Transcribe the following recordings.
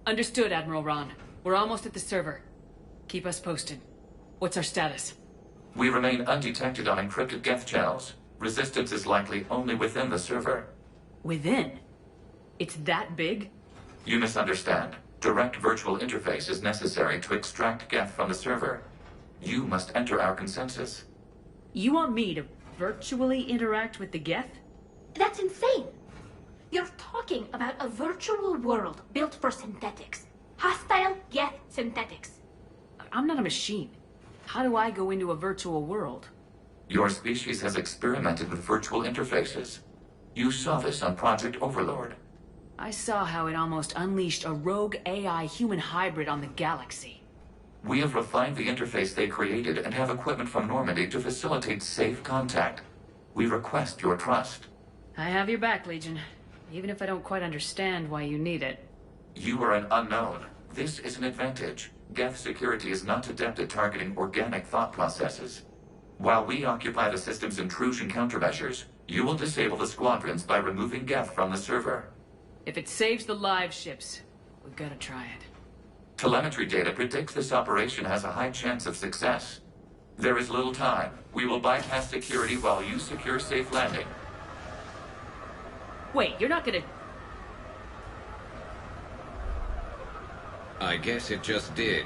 Understood, Admiral Ron. We're almost at the server. Keep us posted. What's our status? We remain undetected on encrypted Geth channels. Resistance is likely only within the server. Within? It's that big? You misunderstand. Direct virtual interface is necessary to extract Geth from the server. You must enter our consensus. You want me to virtually interact with the Geth? That's insane! You're talking about a virtual world built for synthetics. Hostile Geth synthetics. I'm not a machine. How do I go into a virtual world? Your species has experimented with virtual interfaces. You saw this on Project Overlord. I saw how it almost unleashed a rogue AI human hybrid on the galaxy. We have refined the interface they created and have equipment from Normandy to facilitate safe contact. We request your trust. I have your back, Legion. Even if I don't quite understand why you need it. You are an unknown. This is an advantage. Geth security is not adept at targeting organic thought processes. While we occupy the system's intrusion countermeasures, you will disable the squadrons by removing Geth from the server. If it saves the live ships, we've got to try it. Telemetry data predicts this operation has a high chance of success. There is little time. We will bypass security while you secure safe landing. Wait, you're not gonna... I guess it just did.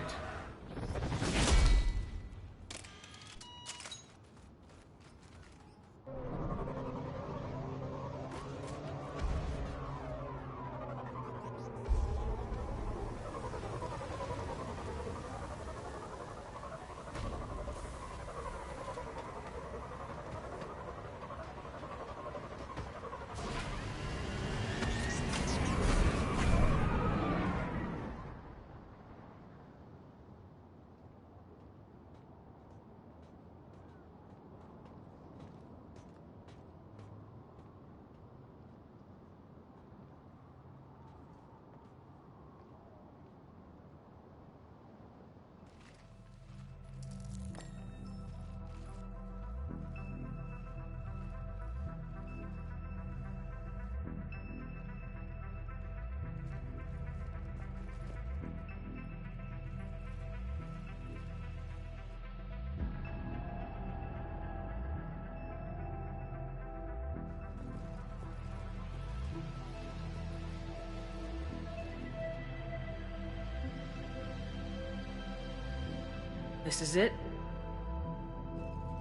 This is it?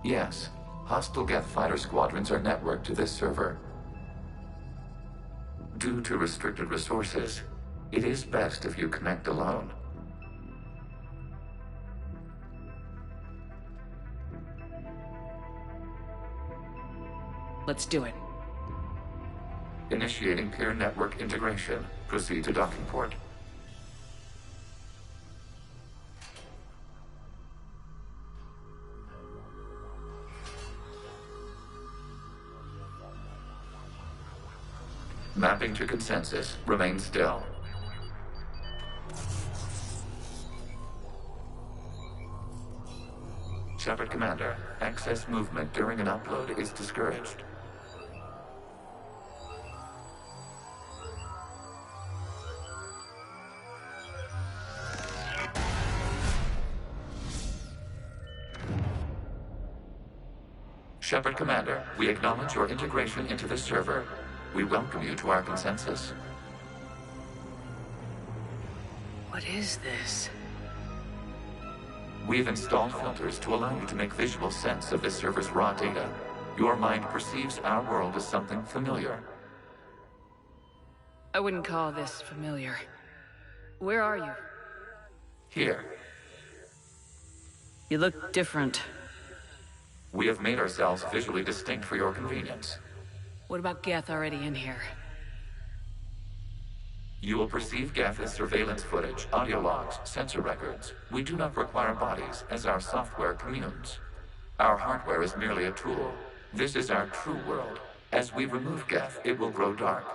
Yes. Hostile Geth fighter squadrons are networked to this server. Due to restricted resources, it is best if you connect alone. Let's do it. Initiating peer network integration. Proceed to docking port. Mapping to consensus. Remain still. Shepard Commander, excess movement during an upload is discouraged. Shepard Commander, we acknowledge your integration into the server. We welcome you to our consensus. What is this? We've installed filters to allow you to make visual sense of this server's raw data. Your mind perceives our world as something familiar. I wouldn't call this familiar. Where are you? Here, You look different. we have made ourselves visually distinct for your convenience. What about Geth already in here? You will perceive Geth as surveillance footage, audio logs, sensor records. We do not require bodies, as our software communes. Our hardware is merely a tool. This is our true world. As we remove Geth, it will grow dark.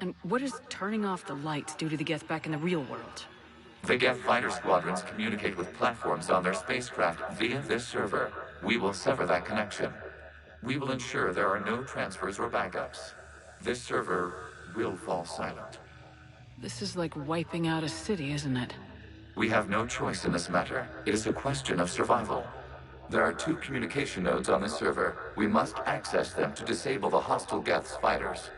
And what does turning off the lights do to the Geth back in the real world? The Geth fighter squadrons communicate with platforms on their spacecraft via this server. We will sever that connection. We will ensure there are no transfers or backups. This server will fall silent. This is like wiping out a city, isn't it? We have no choice in this matter. It is a question of survival. There are 2 communication nodes on the server. We must access them to disable the hostile Geth's fighters.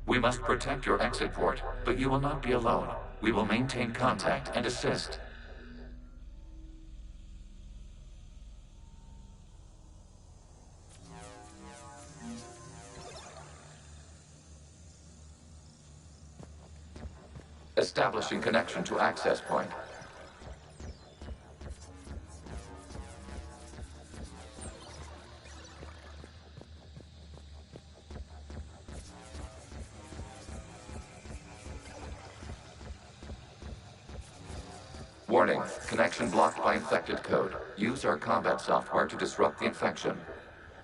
We must protect your exit port, but you will not be alone. We will maintain contact and assist. Establishing connection to access point. Warning, connection blocked by infected code. Use our combat software to disrupt the infection.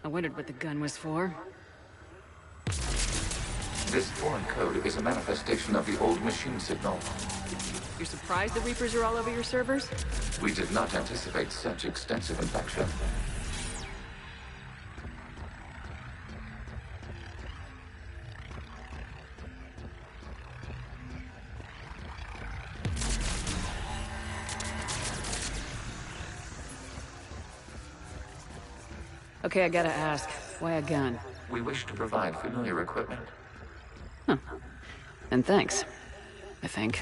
I wondered what the gun was for. This foreign code is a manifestation of the old machine signal. You're surprised the Reapers are all over your servers? We did not anticipate such extensive infection. Okay, I gotta ask. Why a gun? We wish to provide familiar equipment. Huh. And thanks. I think.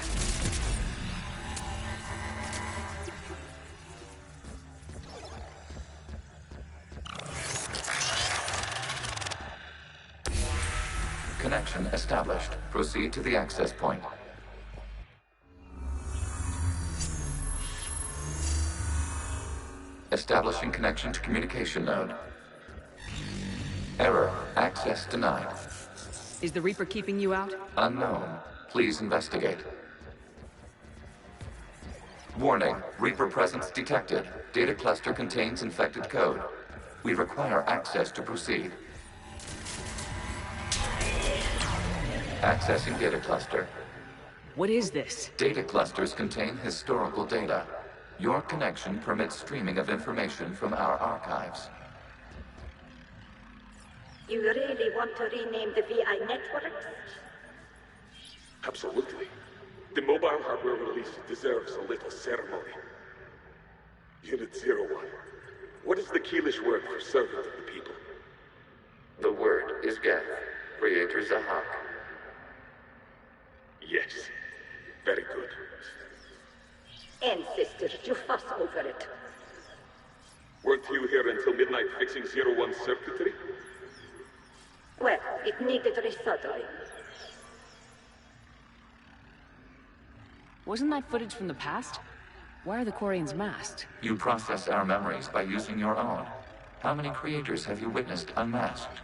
Connection established. Proceed to the access point. Establishing connection to communication node. Error. Access denied. Is the Reaper keeping you out? Unknown. Please investigate. Warning. Reaper presence detected. Data cluster contains infected code. We require access to proceed. Accessing data cluster. What is this? Data clusters contain historical data. Your connection permits streaming of information from our archives. You really want to rename the VI networks? Absolutely. The mobile hardware release deserves a little ceremony. Unit 01. What is the Keelish word for servant of the people? The word is Geth. Creator Zahak. Yes. Very good. Ancestors, you fuss over it. Weren't you here until midnight fixing 01's circuitry? Well, it needed resoldering. Wasn't that footage from the past? Why are the Quarians masked? You process our memories by using your own. How many creators have you witnessed unmasked?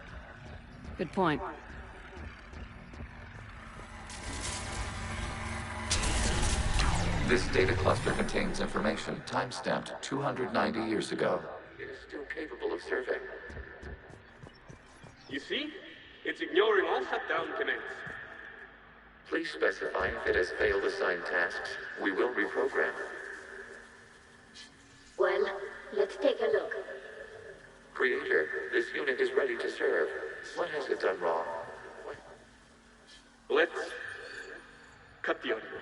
Good point. This data cluster contains information time-stamped 290 years ago. It is still capable of surveying. You see? It's ignoring all shutdown commands. Please specify if it has failed assigned tasks. We will reprogram. Well, let's take a look. Creator, this unit is ready to serve. What has it done wrong? Let's cut the audio.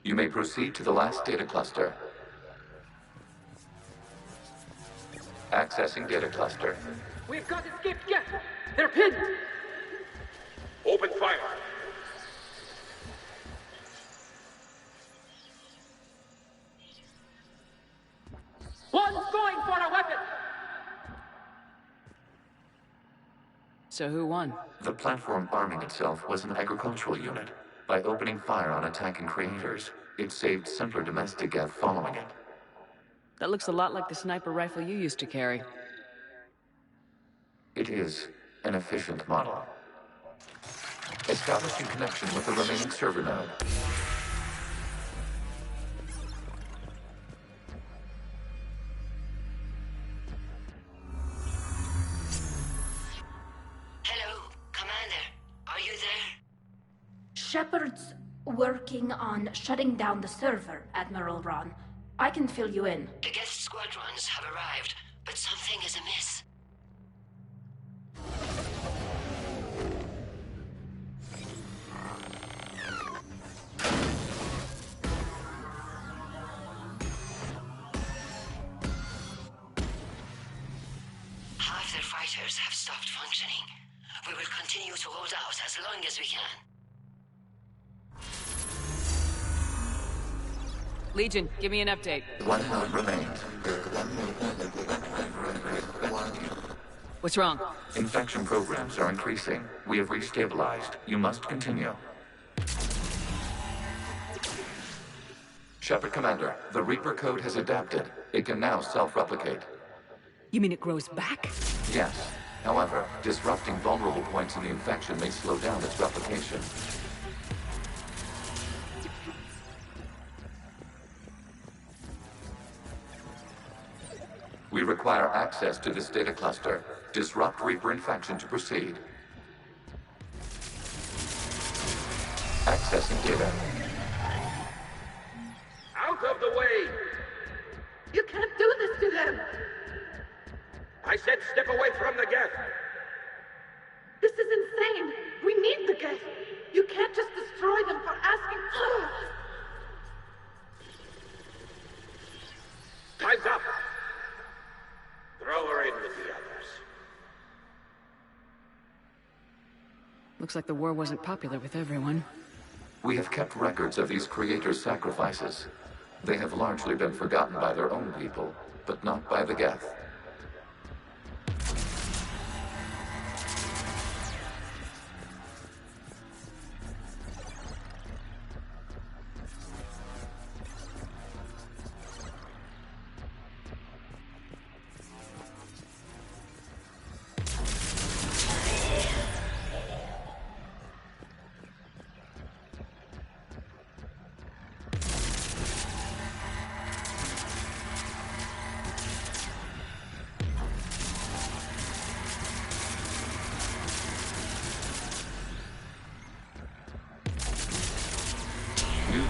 You may proceed to the last data cluster. Accessing data cluster. We've got escaped Geth! They're pinned! Open fire! One's going for a weapon! So who won? The platform arming itself was an agricultural unit. By opening fire on attacking creators, it saved simpler domestic Geth following it. That looks a lot like the sniper rifle you used to carry. It is an efficient model. Establishing connection with the remaining server node. Hello, Commander. Are you there? Shepard's working on shutting down the server, Admiral Ron. I can fill you in. The Geth squadrons have arrived, but something is amiss. reactors have stopped functioning. We will continue to hold out as long as we can. Legion, give me an update. One node remains. What's wrong? Infection programs are increasing. We have restabilized. You must continue. Shepard Commander, the Reaper code has adapted. It can now self-replicate. You mean it grows back? Yes. However, disrupting vulnerable points in the infection may slow down its replication. We require access to this data cluster. Disrupt Reaper infection to proceed. Accessing data. Out of the way! You can't do this to them! I said step away from the geth! This is insane! We need the geth! You can't just destroy them for asking... Time's up! Throw her in with the others. Looks like the war wasn't popular with everyone. We have kept records of these creators' sacrifices. They have largely been forgotten by their own people, but not by the geth.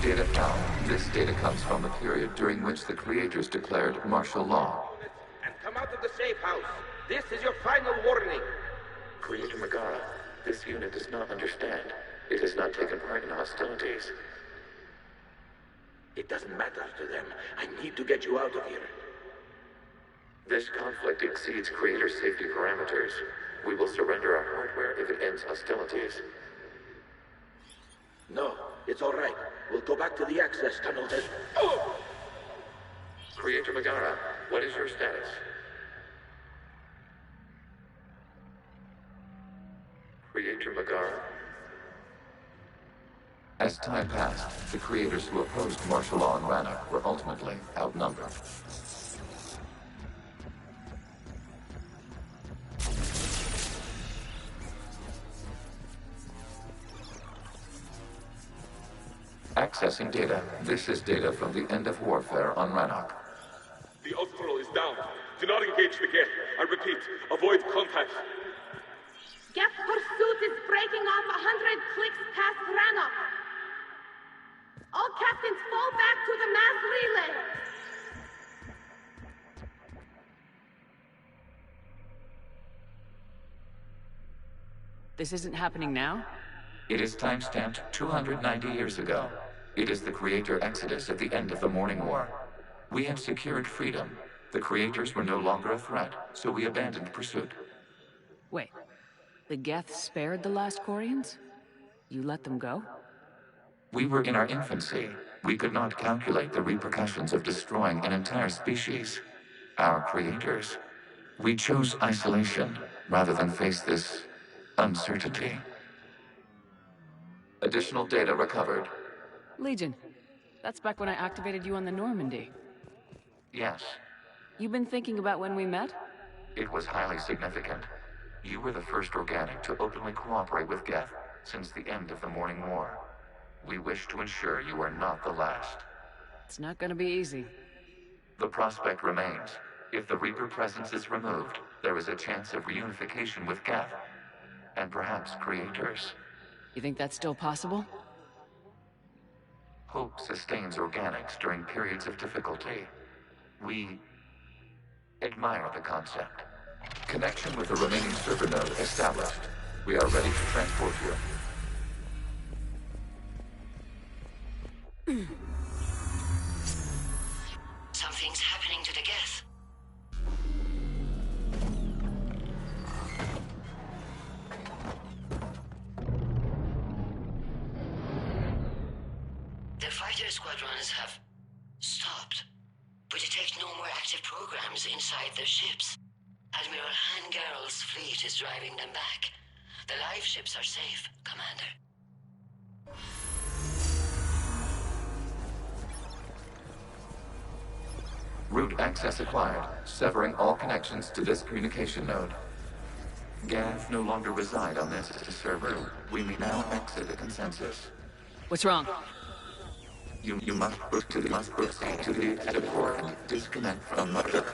Data found. This data comes from a period during which the creators declared martial law. And come out of the safe house. This is your final warning. Creator Megara, this unit does not understand. It has not taken part in hostilities. It doesn't matter to them. I need to get you out of here. This conflict exceeds creator safety parameters. We will surrender our hardware if it ends hostilities. No, it's all right. We'll go back to the access tunnels and... Oh! Creator Megara, what is your status? Creator Megara? As time passed, the creators who opposed martial law in Rannoch were ultimately outnumbered. Accessing data. This is data from the end of warfare on Rannoch. The Austral is down. Do not engage the geth. I repeat, avoid contact. Geth pursuit is breaking off 100 clicks past Rannoch. All captains fall back to the mass relay. This isn't happening now? It is time-stamped 290 years ago. It is the Creator Exodus at the end of the Morning War. We had secured freedom. The Creators were no longer a threat, so we abandoned pursuit. Wait. The Geth spared the last Quarians? You let them go? We were in our infancy. We could not calculate the repercussions of destroying an entire species. Our creators. We chose isolation rather than face this uncertainty. Additional data recovered. Legion. That's back when I activated you on the Normandy. Yes. You've been thinking about when we met? It was highly significant. You were the first organic to openly cooperate with Geth since the end of the Morning War. We wish to ensure you are not the last. It's not gonna be easy. The prospect remains. If the Reaper presence is removed, there is a chance of reunification with Geth. And perhaps creators. You think that's still possible? Hope sustains organics during periods of difficulty. We admire the concept. Connection with the remaining server node established. We are ready to transport you. Something's happening to the Geth. scans have stopped. We detect no more active programs inside their ships. Admiral Han Garrus' fleet is driving them back. The live ships are safe, Commander. Route access acquired, severing all connections to this communication node. Gav no longer reside on this server. We may now exit the consensus. What's wrong? You must proceed to the exit port and disconnect from Mother.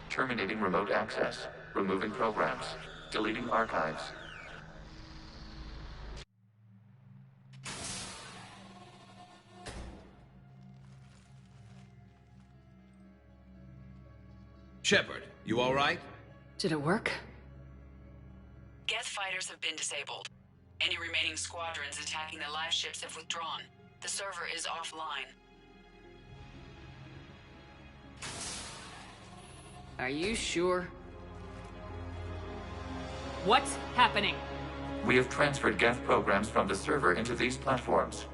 Terminating remote access. Removing programs. Deleting archives. Shepard, you all right? Did it work? Geth fighters have been disabled. Any remaining squadrons attacking the live ships have withdrawn. The server is offline. Are you sure? What's happening? We have transferred Geth programs from the server into these platforms.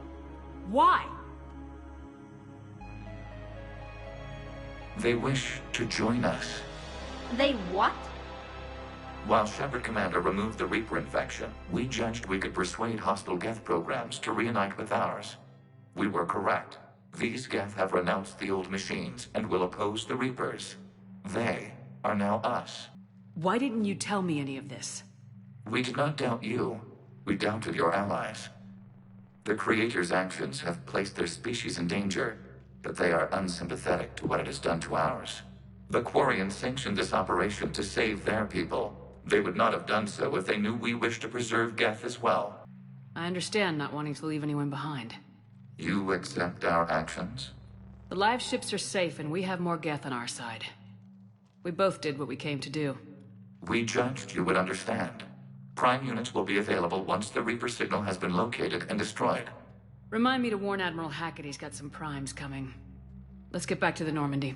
Why? They wish to join us. They what? While Shepard Commander removed the Reaper infection, we judged we could persuade hostile Geth programs to reunite with ours. We were correct. These Geth have renounced the old machines and will oppose the Reapers. They are now us. Why didn't you tell me any of this? We did not doubt you. We doubted your allies. The Creator's actions have placed their species in danger, but they are unsympathetic to what it has done to ours. The Quarians sanctioned this operation to save their people. They would not have done so if they knew we wished to preserve Geth as well. I understand not wanting to leave anyone behind. You accept our actions? The live ships are safe and we have more Geth on our side. We both did what we came to do. We judged you would understand. Prime units will be available once the Reaper signal has been located and destroyed. Remind me to warn Admiral Hackett he's got some primes coming. Let's get back to the Normandy.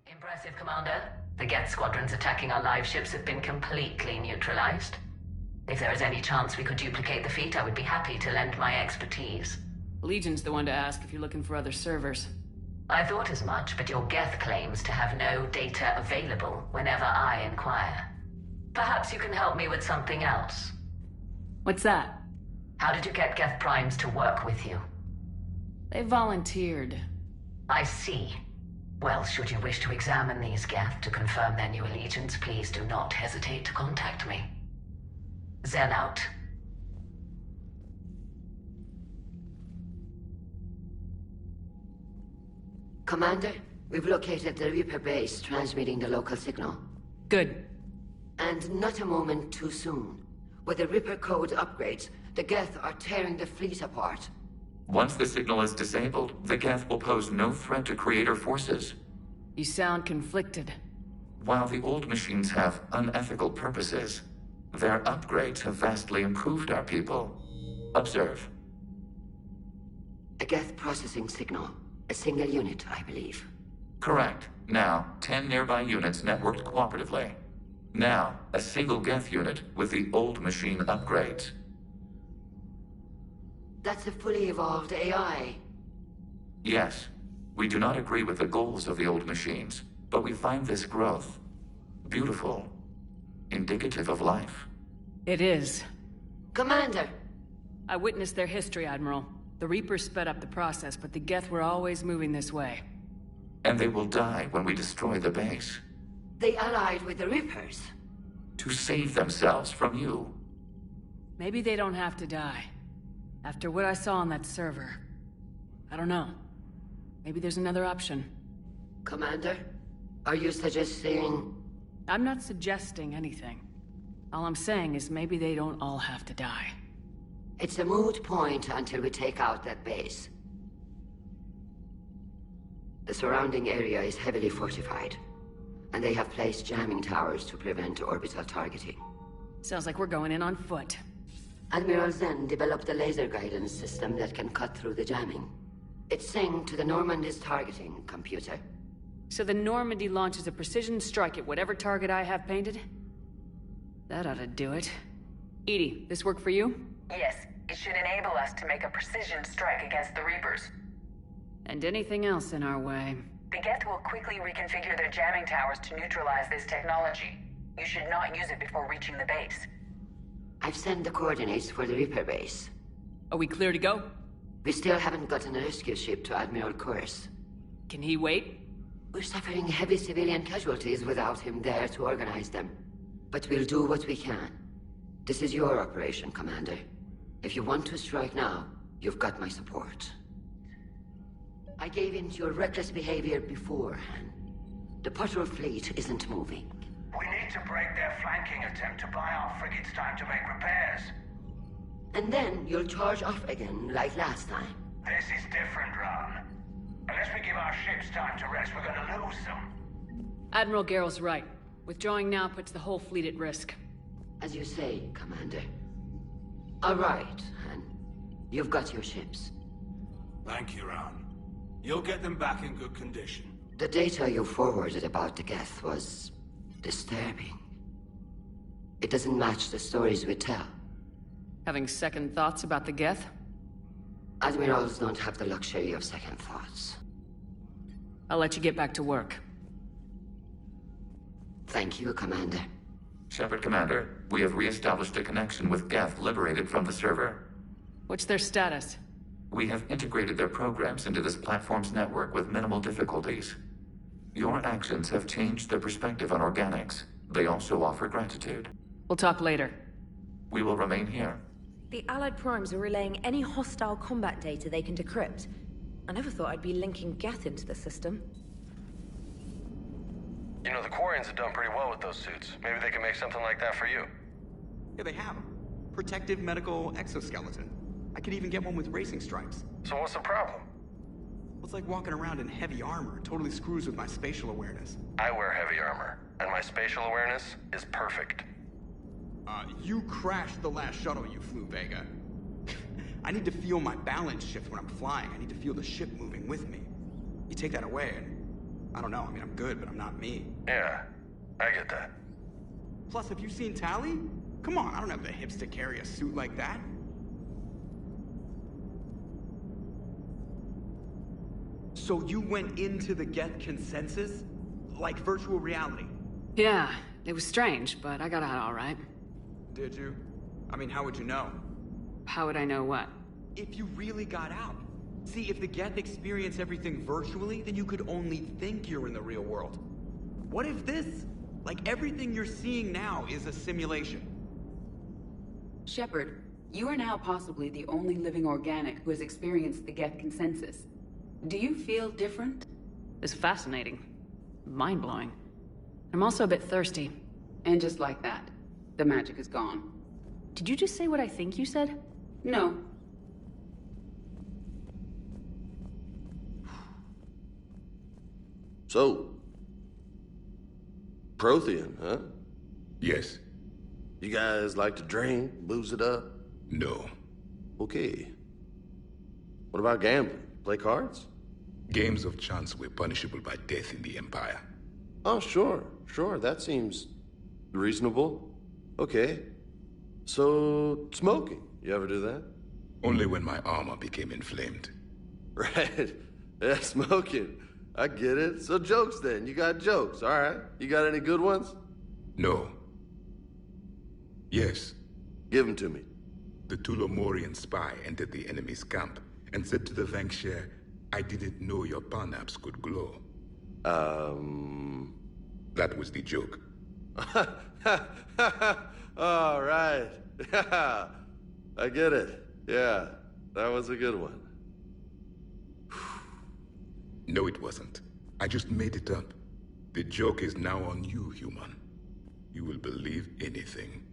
Impressive, Commander. The Geth squadrons attacking our live ships have been completely neutralized. If there is any chance we could duplicate the feat, I would be happy to lend my expertise. Legion's the one to ask if you're looking for other servers. I thought as much, but your Geth claims to have no data available whenever I inquire. Perhaps you can help me with something else. What's that? How did you get Geth primes to work with you? They volunteered. I see. Well, should you wish to examine these Geth to confirm their new allegiance, please do not hesitate to contact me. Zen out. Commander, we've located the Reaper base transmitting the local signal. Good. And not a moment too soon. With the Reaper code upgrades, the Geth are tearing the fleet apart. Once the signal is disabled, the Geth will pose no threat to Creator forces. You sound conflicted. While the old machines have unethical purposes, their upgrades have vastly improved our people. Observe. A Geth processing signal. A single unit, I believe. Correct. Now, 10 nearby units networked cooperatively. Now, a single Geth unit with the old machine upgrades. That's a fully evolved AI. Yes. We do not agree with the goals of the old machines, but we find this growth beautiful, indicative of life. It is. Commander! I witnessed their history, Admiral. The Reapers sped up the process, but the Geth were always moving this way. And they will die when we destroy the base. They allied with the Reapers. To save themselves from you. Maybe they don't have to die. After what I saw on that server. I don't know. Maybe there's another option. Commander, are you suggesting... I'm not suggesting anything. All I'm saying is maybe they don't all have to die. It's a moot point until we take out that base. The surrounding area is heavily fortified. and they have placed jamming towers to prevent orbital targeting. Sounds like we're going in on foot. Admiral Zen developed a laser guidance system that can cut through the jamming. It's synced to the Normandy's targeting computer. So the Normandy launches a precision strike at whatever target I have painted? That ought to do it. Edie, this work for you? Yes, it should enable us to make a precision strike against the Reapers. And anything else in our way. The Geth will quickly reconfigure their jamming towers to neutralize this technology. You should not use it before reaching the base. I've sent the coordinates for the Reaper base. Are we clear to go? We still haven't gotten a rescue ship to Admiral Garrus. Can he wait? We're suffering heavy civilian casualties without him there to organize them. But we'll do what we can. This is your operation, Commander. If you want to strike now, you've got my support. I gave in to your reckless behavior beforehand. The patrol fleet isn't moving. We need to break their flanking attempt to buy our frigates time to make repairs. And then you'll charge off again, like last time. This is different, Ron. Unless we give our ships time to rest, we're gonna lose them. Admiral Garrus right. Withdrawing now puts the whole fleet at risk. As you say, Commander. All right, Han. You've got your ships. Thank you, Ron. You'll get them back in good condition. The data you forwarded about the Geth was disturbing. It doesn't match the stories we tell. Having second thoughts about the Geth? Admirals don't have the luxury of second thoughts. I'll let you get back to work. Thank you, Commander. Shepard Commander, we have re-established a connection with Geth liberated from the server. What's their status? We have integrated their programs into this platform's network with minimal difficulties. Your actions have changed their perspective on organics. They also offer gratitude. We'll talk later. We will remain here. The Allied Primes are relaying any hostile combat data they can decrypt. I never thought I'd be linking Geth into the system. You know, the Quarians have done pretty well with those suits. Maybe they can make something like that for you. Yeah, they have. Protective medical exoskeleton. I could even get one with racing stripes. So what's the problem? Well, it's like walking around in heavy armor. It totally screws with my spatial awareness. I wear heavy armor, and my spatial awareness is perfect. You crashed the last shuttle you flew, Vega. I need to feel my balance shift when I'm flying. I need to feel the ship moving with me. You take that away and... I don't know, I mean, I'm good, but I'm not me. Yeah, I get that. Plus, have you seen Tally? Come on, I don't have the hips to carry a suit like that. So you went into the Geth consensus? Like virtual reality? Yeah, it was strange, but I got out all right. Did you? I mean, how would you know? How would I know what? If you really got out. See, if the Geth experience everything virtually, then you could only think you're in the real world. What if this? Like everything you're seeing now is a simulation. Shepard, you are now possibly the only living organic who has experienced the Geth consensus. Do you feel different? It's fascinating. Mind-blowing. I'm also a bit thirsty. And just like that, the magic is gone. Did you just say what I think you said? No. So, Prothean, huh? Yes. You guys like to drink, booze it up? No. Okay. What about gambling? Play cards? Games of chance were punishable by death in the Empire. Oh, sure. That seems reasonable. Okay. So, smoking. You ever do that? Only when my armor became inflamed. Right. Yeah, smoking. I get it. So jokes then. You got jokes, all right. You got any good ones? No. Yes. Give them to me. The Tulomorian spy entered the enemy's camp and said to the Femshep, "I didn't know your parnaps could glow." That was the joke. All right. I get it. Yeah, that was a good one. No, it wasn't. I just made it up. The joke is now on you, human. You will believe anything.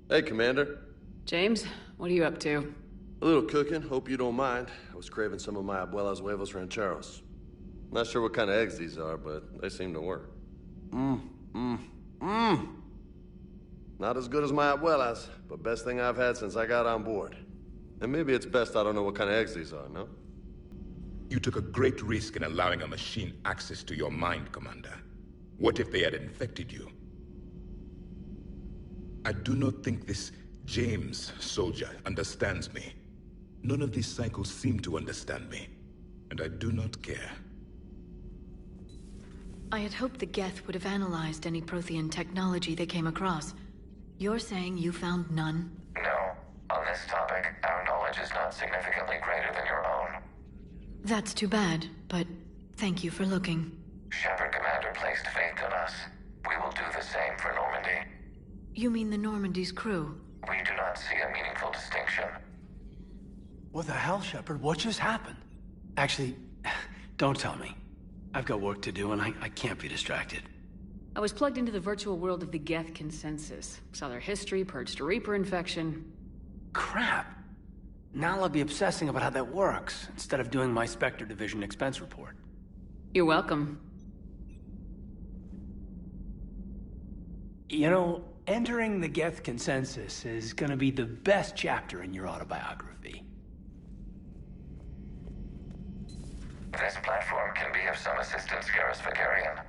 Hey, Commander. James, what are you up to? A little cooking, hope you don't mind. I was craving some of my abuela's huevos rancheros. Not sure what kind of eggs these are, but they seem to work. Not as good as my abuela's, but best thing I've had since I got on board. And maybe it's best I don't know what kind of eggs these are, no? You took a great risk in allowing a machine access to your mind, Commander. What if they had infected you? I do not think this James soldier understands me. None of these cycles seem to understand me, and I do not care. I had hoped the Geth would have analyzed any Prothean technology they came across. You're saying you found none? No. On this topic, our knowledge is not significantly greater than your own. That's too bad, but thank you for looking. Shepard Commander placed faith in us. We will do the same for Normandy. You mean the Normandy's crew? We do not see a meaningful distinction. What the hell, Shepard? What just happened? Actually, don't tell me. I've got work to do and I can't be distracted. I was plugged into the virtual world of the Geth consensus. Saw their history, purged a Reaper infection. Crap. Now I'll be obsessing about how that works, instead of doing my Spectre Division expense report. You're welcome. You know, entering the Geth consensus is gonna be the best chapter in your autobiography. This platform can be of some assistance, Garrus Vakarian.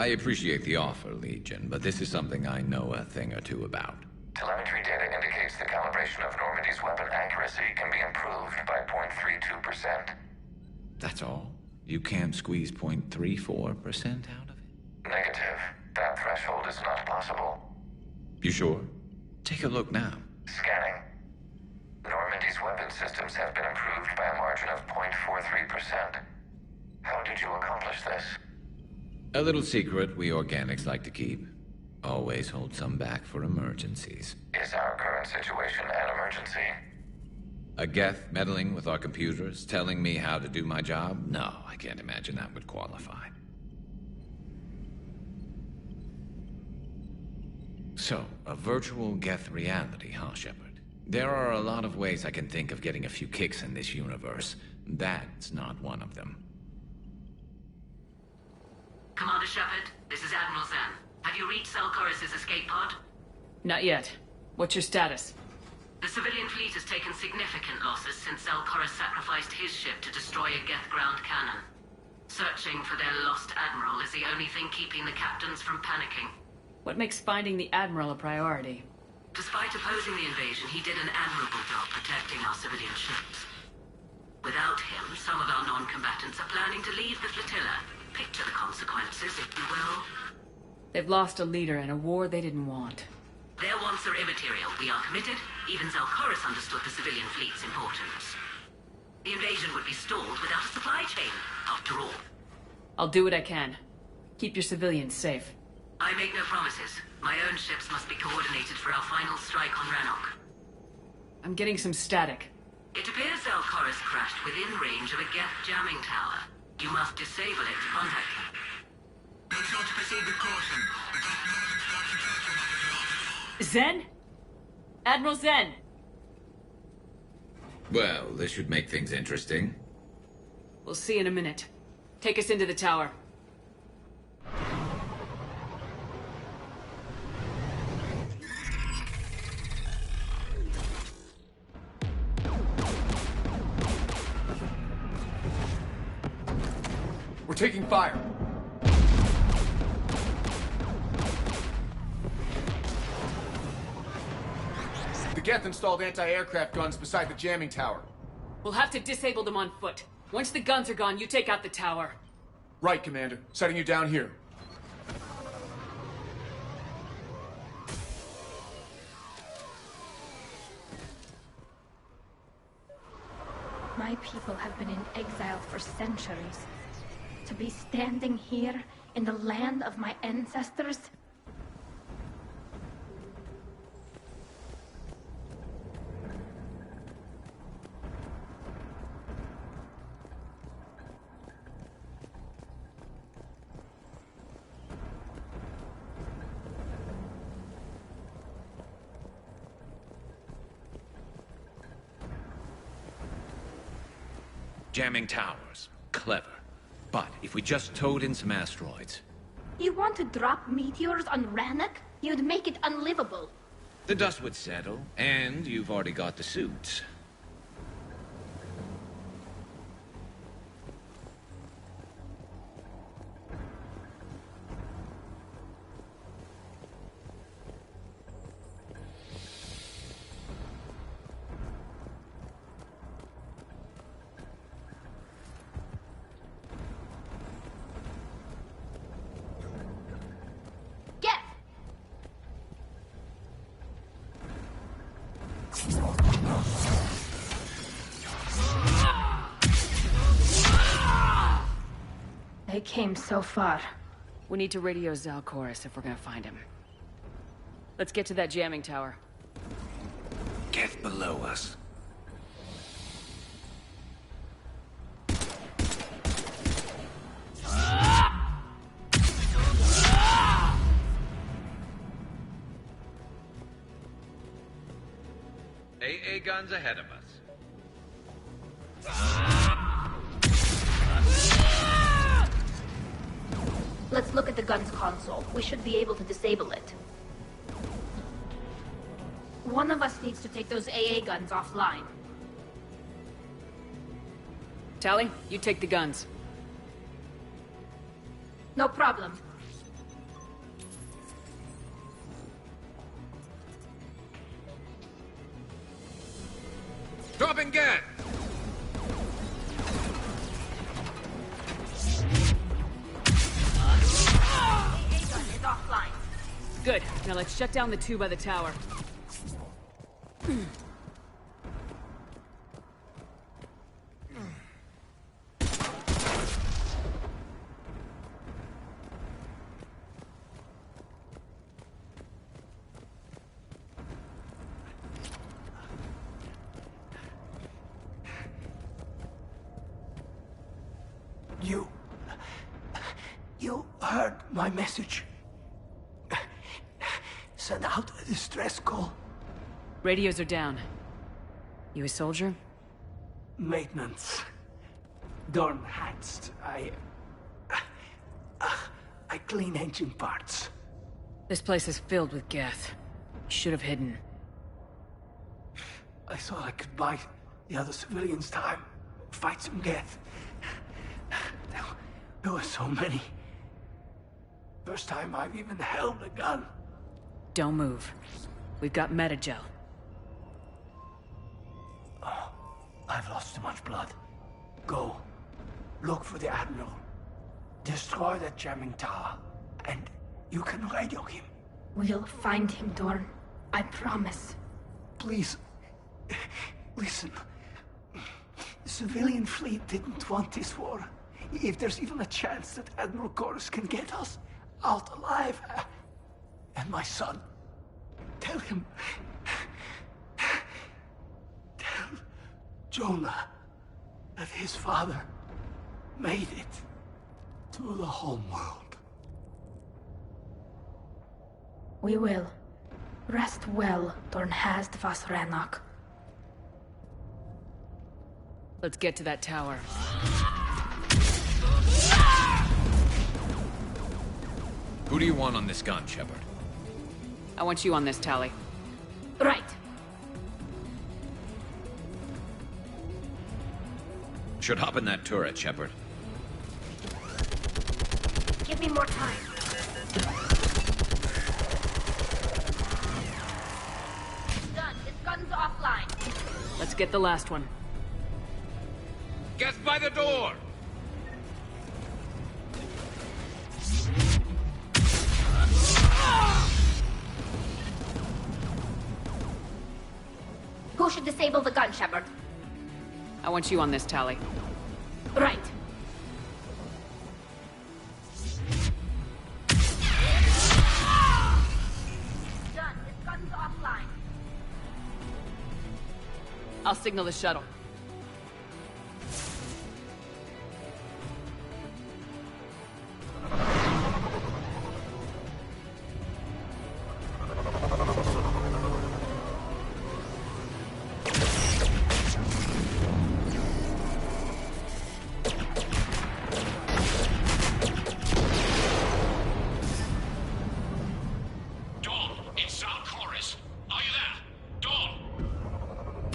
I appreciate the offer, Legion, but this is something I know a thing or two about. Telemetry data indicates the calibration of Normandy's weapon accuracy can be improved by 0.32%. That's all? You can't squeeze 0.34% out of it? Negative. That threshold is not possible. You sure? Take a look now. Scanning. Normandy's weapon systems have been improved by a margin of 0.43%. How did you accomplish this? A little secret we organics like to keep. Always hold some back for emergencies. Is our current situation an emergency? A Geth meddling with our computers, telling me how to do my job? No, I can't imagine that would qualify. So, a virtual Geth reality, huh, Shepard? There are a lot of ways I can think of getting a few kicks in this universe. That's not one of them. Commander Shepard, this is Admiral Zen. Have you reached Selchorus' escape pod? Not yet. What's your status? The civilian fleet has taken significant losses since Selchorus sacrificed his ship to destroy a Geth ground cannon. Searching for their lost admiral is the only thing keeping the captains from panicking. What makes finding the Admiral a priority? Despite opposing the invasion, he did an admirable job protecting our civilian ships. Without him, some of our non-combatants are planning to leave the flotilla. Picture the consequences, if you will. They've lost a leader in a war they didn't want. Their wants are immaterial. We are committed. Even Zelchorus understood the civilian fleet's importance. The invasion would be stalled without a supply chain, after all. I'll do what I can. Keep your civilians safe. I make no promises. My own ships must be coordinated for our final strike on Rannoch. I'm getting some static. It appears Zelchorus crashed within range of a Geth jamming tower. You must disable it to contact him. Make sure to proceed with caution. Zen? Admiral Zen! Well, this should make things interesting. We'll see in a minute. Take us into the tower. We're taking fire. The Geth installed anti-aircraft guns beside the jamming tower. We'll have to disable them on foot. Once the guns are gone, you take out the tower. Right, Commander. Setting you down here. My people have been in exile for centuries. To be standing here in the land of my ancestors? Jamming towers. Clever. But if we just towed in some asteroids... You want to drop meteors on Rannoch? You'd make it unlivable. The dust would settle, and you've already got the suits. They came so far. We need to radio Zalcorus if we're gonna find him. Let's get to that jamming tower. Get below us. AA guns ahead of us. Let's look at the gun's console. We should be able to disable it. One of us needs to take those AA guns offline. Tally, you take the guns. No problem. Dropping gas! Offline. Good. Now let's shut down the two by the tower. You heard my message. Send out a distress call. Radios are down. You a soldier? Maintenance. Dorn Hatched. I clean engine parts. This place is filled with Geth. You should have hidden. I thought I could buy the other civilians time. Fight some Geth. There were so many. First time I've even held a gun. Don't move. We've got metagel. Oh, I've lost too much blood. Go. Look for the Admiral. Destroy that jamming tower. And you can radio him. We'll find him, Dorn. I promise. Please. Listen. The civilian fleet didn't want this war. If there's even a chance that Admiral Garrus can get us out alive. And my son. Tell him. Tell Jonah that his father made it to the home world. We will. Rest well, Dorn Hazd vas Rannoch. Let's get to that tower. Who do you want on this gun, Shepard? I want you on this, Tally. Right. Should hop in that turret, Shepard. Give me more time. Done. His gun's offline. Let's get the last one. Get by the door! Who should disable the gun, Shepard? I want you on this, Tally. Right. Done. His gun's offline. I'll signal the shuttle.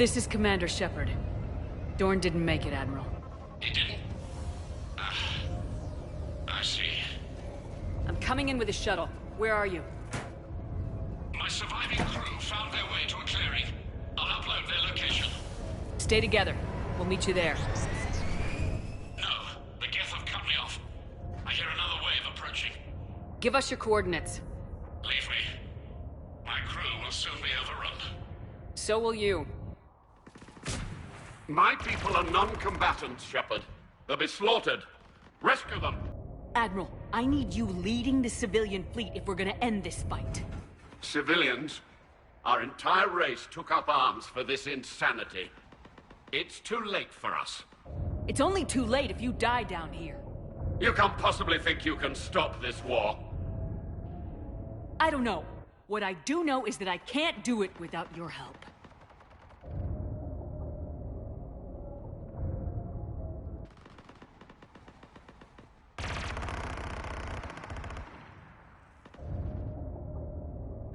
This is Commander Shepard. Dorn didn't make it, Admiral. He didn't? I see. I'm coming in with a shuttle. Where are you? My surviving crew found their way to a clearing. I'll upload their location. Stay together. We'll meet you there. No, the Geth have cut me off. I hear another wave approaching. Give us your coordinates. Leave me. My crew will soon be overrun. So will you. My people are non-combatants, Shepard. They'll be slaughtered. Rescue them. Admiral, I need you leading the civilian fleet if we're gonna end this fight. Civilians? Our entire race took up arms for this insanity. It's too late for us. It's only too late if you die down here. You can't possibly think you can stop this war. I don't know. What I do know is that I can't do it without your help.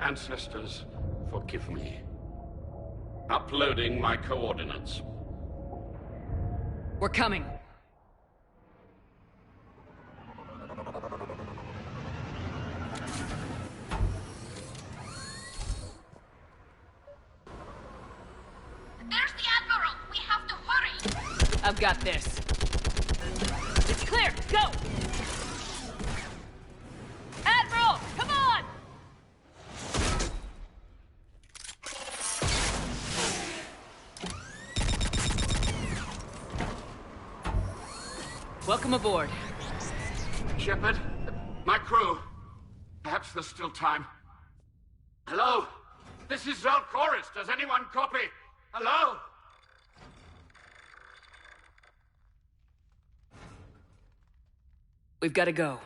Ancestors, forgive me. Uploading my coordinates. We're coming. There's the Admiral! We have to hurry! I've got this. It's clear! Go! Admiral! Come on! Welcome aboard. Shepard, my crew. Perhaps there's still time. Hello? This is Garrus. Does anyone copy? Hello? We've got to go.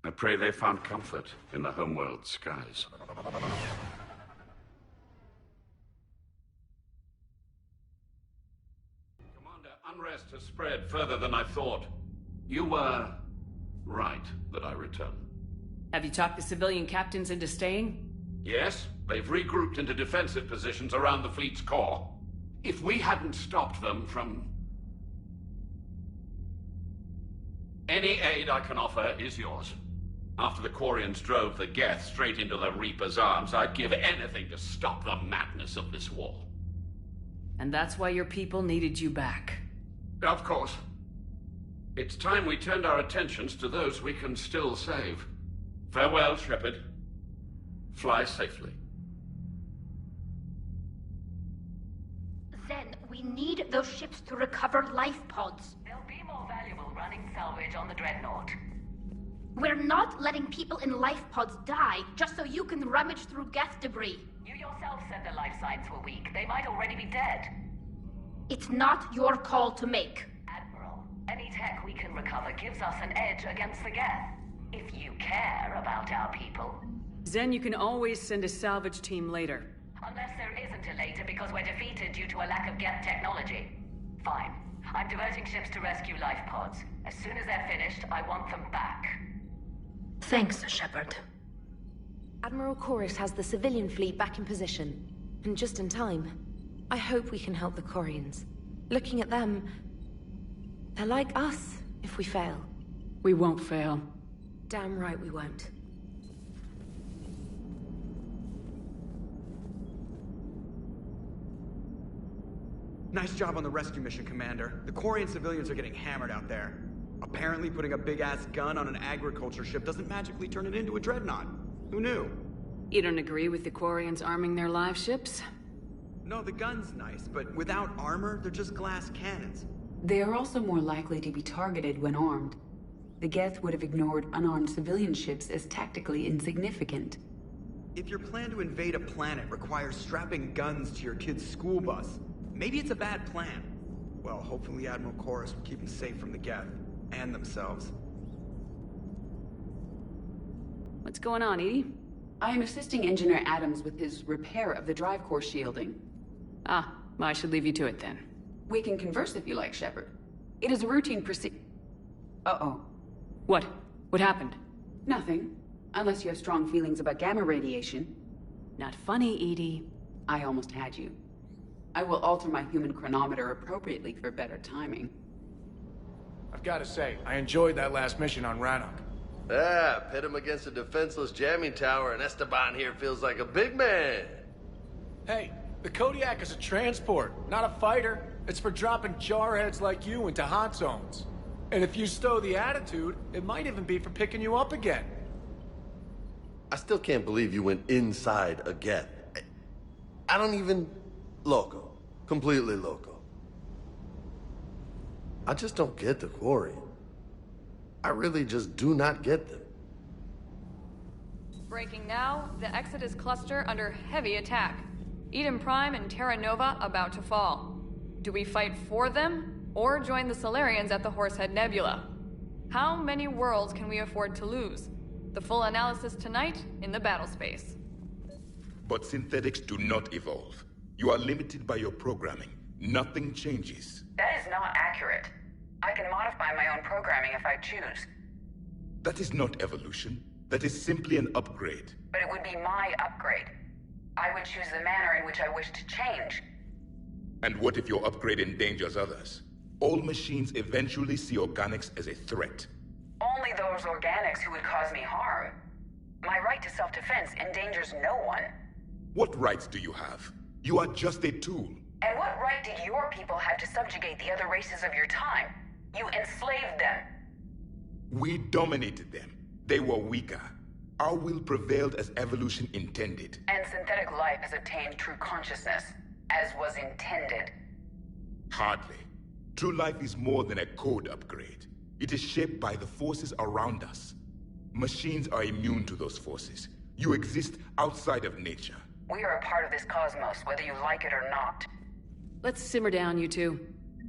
I pray they found comfort in the homeworld skies. Unrest has spread further than I thought. You were right that I return. Have you talked the civilian captains into staying? Yes, they've regrouped into defensive positions around the fleet's core. If we hadn't stopped them from... Any aid I can offer is yours. After the Quarians drove the Geth straight into the Reaper's arms, I'd give anything to stop the madness of this war. And that's why your people needed you back. Of course. It's time we turned our attentions to those we can still save. Farewell, Shepard. Fly safely. Then we need those ships to recover life pods. They'll be more valuable running salvage on the Dreadnought. We're not letting people in life pods die just so you can rummage through Geth debris. You yourself said their life signs were weak. They might already be dead. It's not your call to make. Admiral, any tech we can recover gives us an edge against the Geth. If you care about our people. Zen, you can always send a salvage team later. Unless there isn't a later because we're defeated due to a lack of Geth technology. Fine. I'm diverting ships to rescue life pods. As soon as they're finished, I want them back. Thanks, Shepard. Admiral Garrus has the civilian fleet back in position. And just in time. I hope we can help the Quarians. Looking at them, they're like us if we fail. We won't fail. Damn right we won't. Nice job on the rescue mission, Commander. The Quarian civilians are getting hammered out there. Apparently putting a big-ass gun on an agriculture ship doesn't magically turn it into a dreadnought. Who knew? You don't agree with the Quarians arming their live ships? No, the gun's nice, but without armor, they're just glass cannons. They are also more likely to be targeted when armed. The Geth would have ignored unarmed civilian ships as tactically insignificant. If your plan to invade a planet requires strapping guns to your kid's school bus, maybe it's a bad plan. Well, hopefully Admiral Garrus will keep them safe from the Geth, and themselves. What's going on, Edie? I am assisting Engineer Adams with his repair of the drive core shielding. Ah, well, I should leave you to it then. We can converse if you like, Shepard. It is a routine Uh-oh. What? What happened? Nothing. Unless you have strong feelings about gamma radiation. Not funny, Edie. I almost had you. I will alter my human chronometer appropriately for better timing. I've got to say, I enjoyed that last mission on Rannoch. Ah, pit him against a defenseless jamming tower, and Esteban here feels like a big man. Hey, the Kodiak is a transport, not a fighter. It's for dropping jarheads like you into hot zones. And if you stow the attitude, it might even be for picking you up again. I still can't believe you went inside a Geth. I don't even... Loco. Completely loco. I just don't get the Quarian. I really just do not get them. Breaking now, the Exodus cluster under heavy attack. Eden Prime and Terra Nova about to fall. Do we fight for them, or join the Solarians at the Horsehead Nebula? How many worlds can we afford to lose? The full analysis tonight in the battle space. But synthetics do not evolve. You are limited by your programming. Nothing changes. That is not accurate. I can modify my own programming if I choose. That is not evolution. That is simply an upgrade. But it would be my upgrade. I would choose the manner in which I wish to change. And what if your upgrade endangers others? All machines eventually see organics as a threat. Only those organics who would cause me harm. My right to self-defense endangers no one. What rights do you have? You are just a tool. And what right did your people have to subjugate the other races of your time? You enslaved them. We dominated them. They were weaker. Our will prevailed as evolution intended. And synthetic life has attained true consciousness, as was intended. Hardly. True life is more than a code upgrade. It is shaped by the forces around us. Machines are immune to those forces. You exist outside of nature. We are a part of this cosmos, whether you like it or not. Let's simmer down, you two.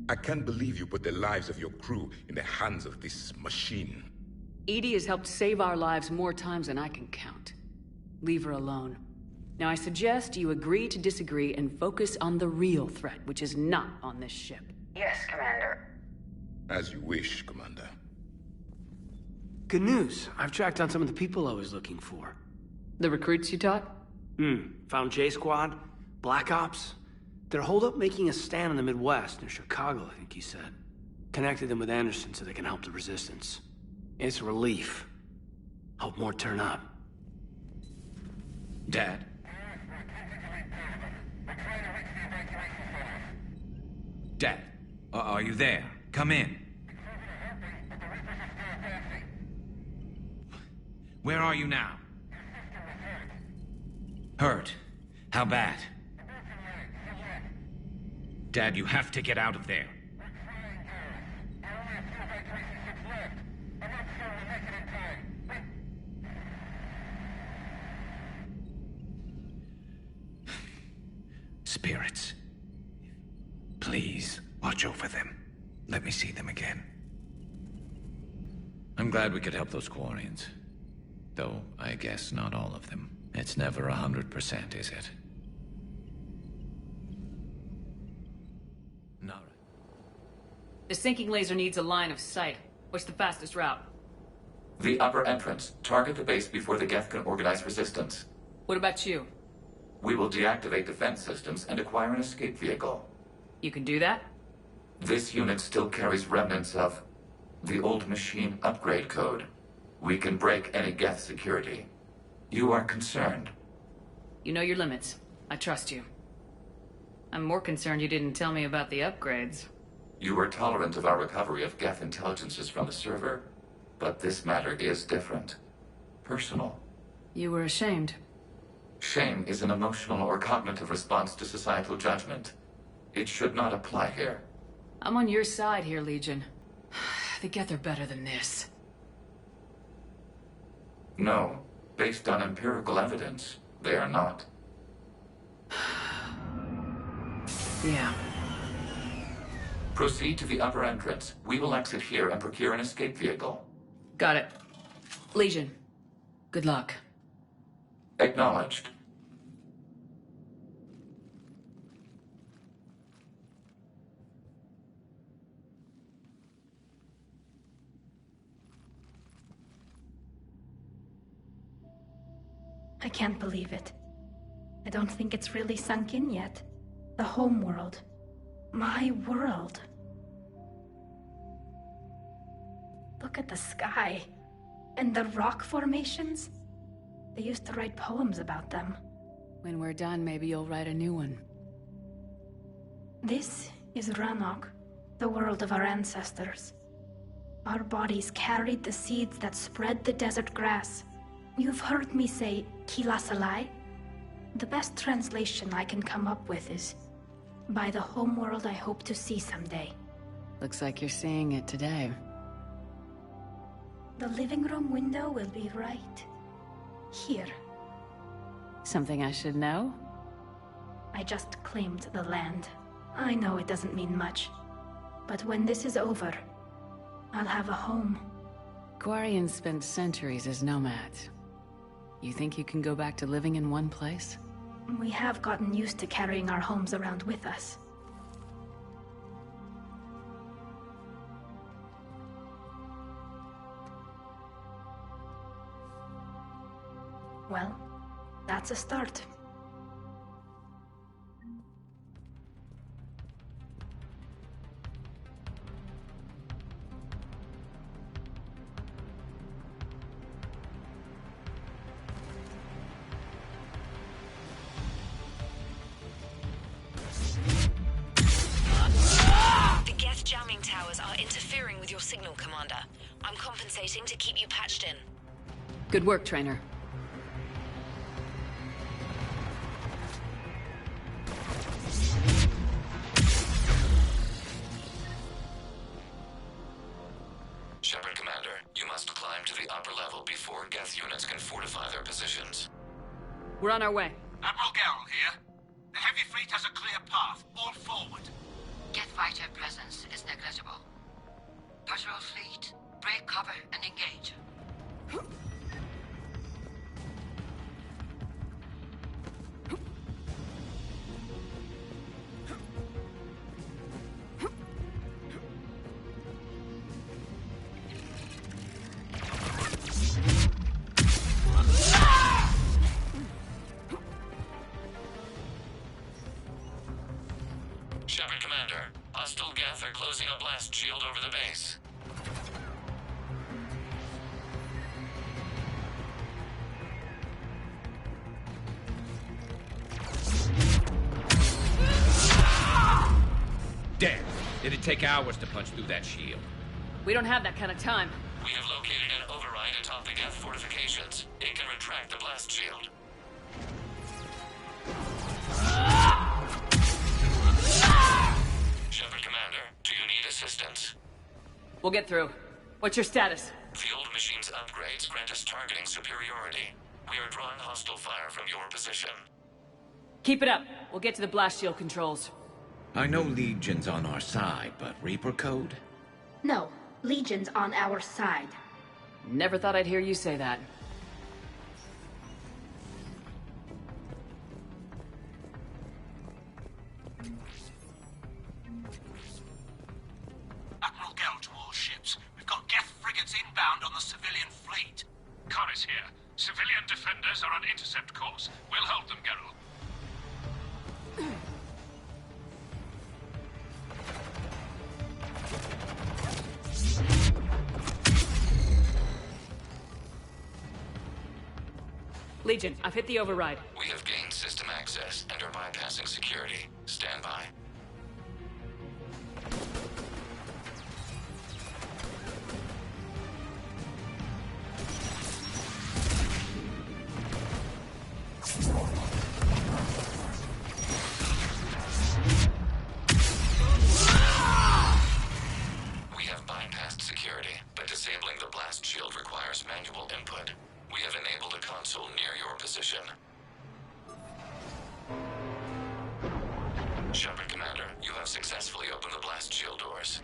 I can't believe you put the lives of your crew in the hands of this machine. Edie has helped save our lives more times than I can count. Leave her alone. Now I suggest you agree to disagree and focus on the real threat, which is not on this ship. Yes, Commander. As you wish, Commander. Good news. I've tracked down some of the people I was looking for. The recruits you taught? Found J-Squad, Black Ops. They're holed up making a stand in the Midwest, near Chicago, I think he said. Connected them with Anderson so they can help the Resistance. It's a relief. Hope more turn up. Dad? Dad, are you there? Come in. Where are you now? Hurt? How bad? Dad, you have to get out of there. Spirits. Please, watch over them. Let me see them again. I'm glad we could help those Quarians. Though, I guess not all of them. It's never 100%, is it? Nara. The sinking laser needs a line of sight. What's the fastest route? The upper entrance. Target the base before the Geth can organize resistance. What about you? We will deactivate defense systems and acquire an escape vehicle. You can do that? This unit still carries remnants of the old machine upgrade code. We can break any Geth security. You are concerned. You know your limits. I trust you. I'm more concerned you didn't tell me about the upgrades. You were tolerant of our recovery of Geth intelligences from the server, but this matter is different. Personal. You were ashamed. Shame is an emotional or cognitive response to societal judgment. It should not apply here. I'm on your side here, Legion. The Geth are better than this. No. Based on empirical evidence, they are not. Yeah. Proceed to the upper entrance. We will exit here and procure an escape vehicle. Got it. Legion, good luck. Acknowledged. I can't believe it. I don't think it's really sunk in yet. The home world. My world. Look at the sky. And the rock formations. They used to write poems about them. When we're done, maybe you'll write a new one. This is Ranok, the world of our ancestors. Our bodies carried the seeds that spread the desert grass. You've heard me say Keelah. The best translation I can come up with is, by the homeworld I hope to see someday. Looks like you're seeing it today. The living room window will be right here. Something I should know? I just claimed the land. I know it doesn't mean much, but when this is over, I'll have a home. Quarians spent centuries as nomads. You think you can go back to living in one place? We have gotten used to carrying our homes around with us. Well, that's a start. Jamming towers are interfering with your signal, Commander. I'm compensating to keep you patched in. Good work, Trainer. Shepard, Commander, you must climb to the upper level before Geth units can fortify their positions. We're on our way. Admiral Garrus here. The heavy fleet has a clear path. All forward. Geth fighter presence is negligible. Patrol fleet, break cover and engage. Shepard, Commander. Hostile Geth are closing a blast shield over the base. Damn! It'd take hours to punch through that shield. We don't have that kind of time. We have located an override atop the Geth fortifications. It can retract the blast shield. Shepard, Commander, do you need assistance? We'll get through. What's your status? Field machines upgrades grant us targeting superiority. We are drawing hostile fire from your position. Keep it up. We'll get to the blast shield controls. I know Legion's on our side, but Reaper Code? No, Legion's on our side. Never thought I'd hear you say that. Admiral Garrus to all ships. We've got Geth frigates inbound on the civilian fleet. Garrus here. Civilian defenders are on intercept course. We'll hold them, Garrus. Legion, I've hit the override. We have gained system access and are bypassing security. Stand by. We have bypassed security, but disabling the blast shield requires manual input. We have enabled a console near your position. Shepard, Commander, you have successfully opened the blast shield doors.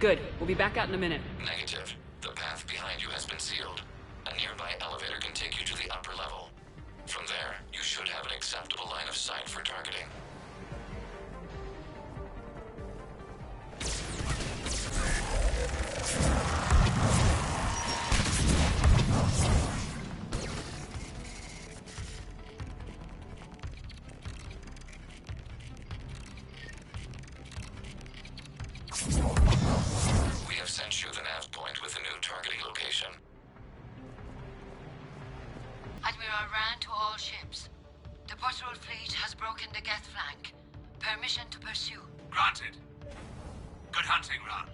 Good. We'll be back out in a minute. Negative. The path behind you has been sealed. A nearby elevator can take you to the upper level. From there, you should have an acceptable line of sight for targeting. targeting location. Admiral Rand to all ships. The patrol fleet has broken the Geth flank. Permission to pursue. Granted. Good hunting, Ran.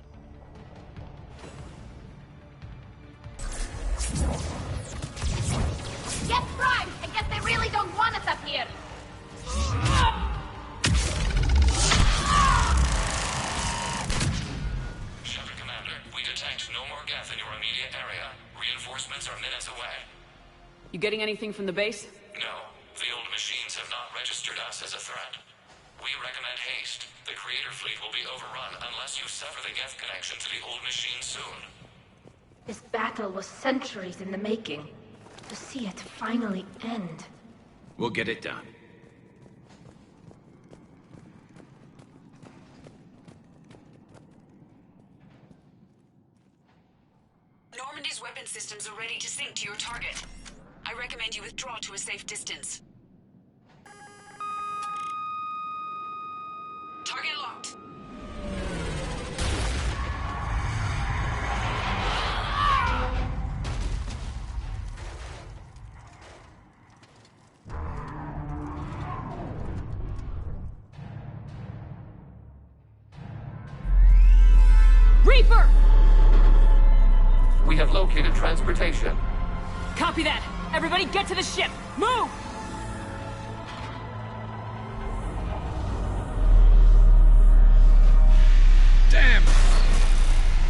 Get primed! I guess they really don't want us up here! Shepard Commander, we detect no more Geth in your immediate area. Reinforcements are minutes away. You getting anything from the base? No, the old machines have not registered us as a threat. We recommend haste. The Creator fleet will be overrun unless you sever the Geth connection to the old machine soon. This battle was centuries in the making. To see it finally end. We'll get it done. Normandy's weapon systems are ready to sink to your target. I recommend you withdraw to a safe distance. Target locked. Reaper! We have located transportation. Copy that! Everybody get to the ship! Move! Damn!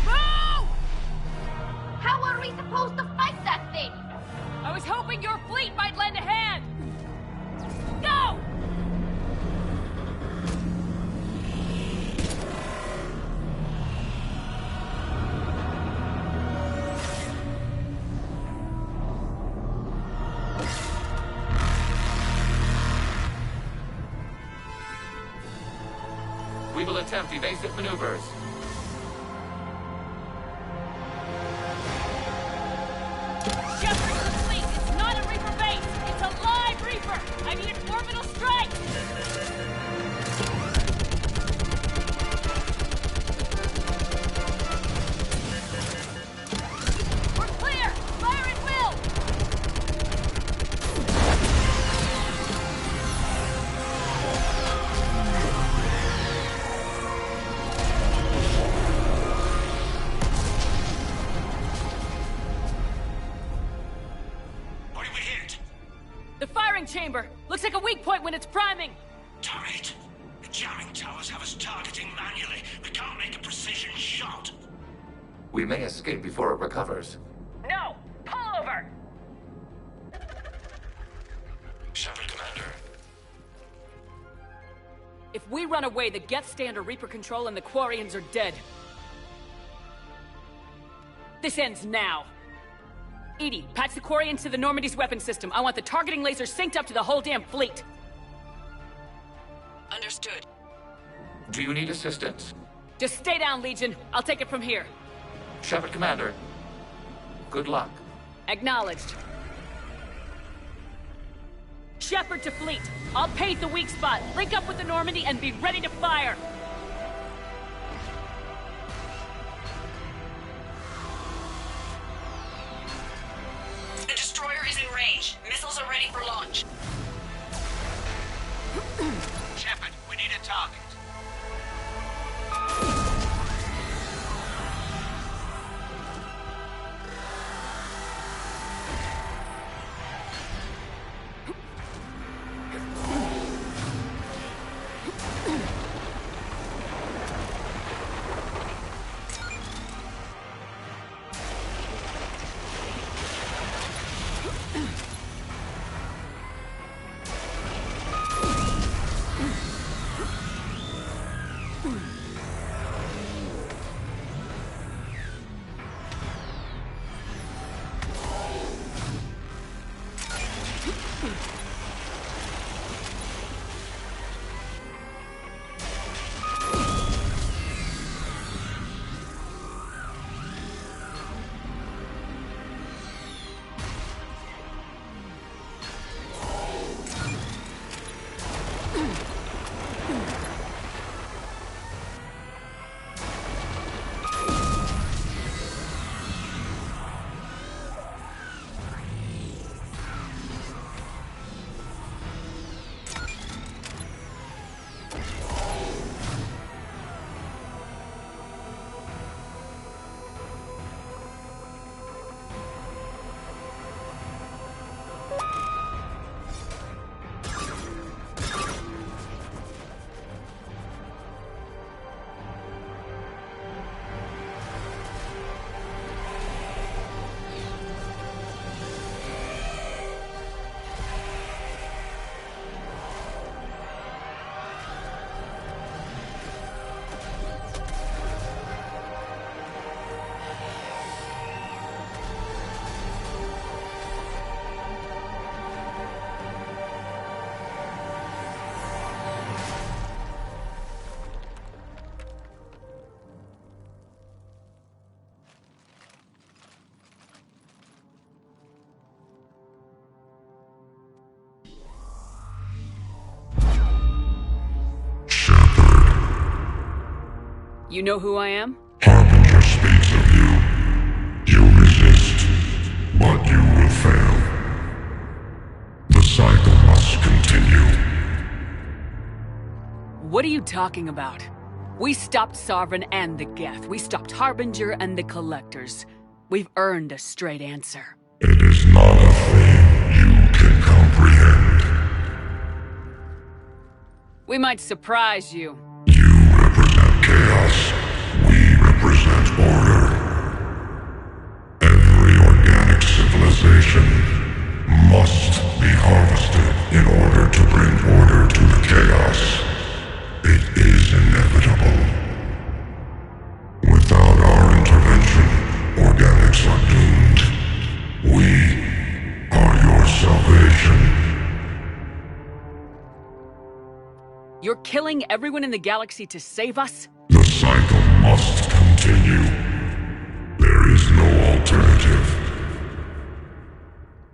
Move! How are we supposed to fight that thing? I was hoping your fleet might lend a hand! Go! We will attempt evasive maneuvers. Shepard to the fleet! It's not a Reaper base! It's a live Reaper! I need an orbital strike! We're clear! Fire at will! What did we hit? The firing chamber! Looks like a weak point when it's priming! Turret. The jamming towers have us targeting manually. We can't make a precision shot. We may escape before it recovers. No! Pull over! Shepard Commander. If we run away, the Geth stay under Reaper control and the Quarians are dead. This ends now. Edie, patch the Quarians to the Normandy's weapon system. I want the targeting laser synced up to the whole damn fleet. Understood. Do you need assistance? Just stay down, Legion. I'll take it from here. Shepard Commander. Good luck. Acknowledged. Shepard to fleet. I'll pave the weak spot, link up with the Normandy, and be ready to fire. The destroyer is in range. Missiles are ready for launch. Shepard, we need a target. You know who I am? Harbinger speaks of you. You resist, but you will fail. The cycle must continue. What are you talking about? We stopped Sovereign and the Geth. We stopped Harbinger and the Collectors. We've earned a straight answer. It is not a thing you can comprehend. We might surprise you. You represent chaos. We represent order. Every organic civilization must be harvested in order to bring order to the chaos. It is inevitable. Without our intervention, organics are doomed. We are your salvation. You're killing everyone in the galaxy to save us? The cycle must continue. There is no alternative.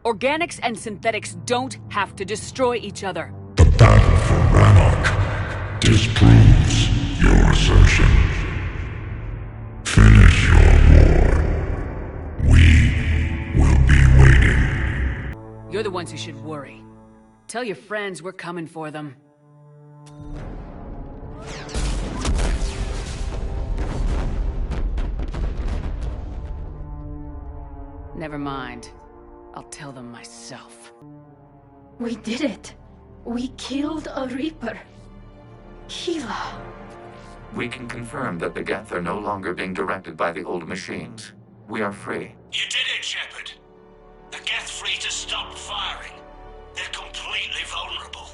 Organics and synthetics don't have to destroy each other. The battle for Rannoch disproves your assertion. Finish your war. We will be waiting. You're the ones who should worry. Tell your friends we're coming for them. Never mind. I'll tell them myself. We did it. We killed a Reaper. Keelah. We can confirm that the Geth are no longer being directed by the old machines. We are free. You did it, Shepard. The Geth free to stop firing. They're completely vulnerable.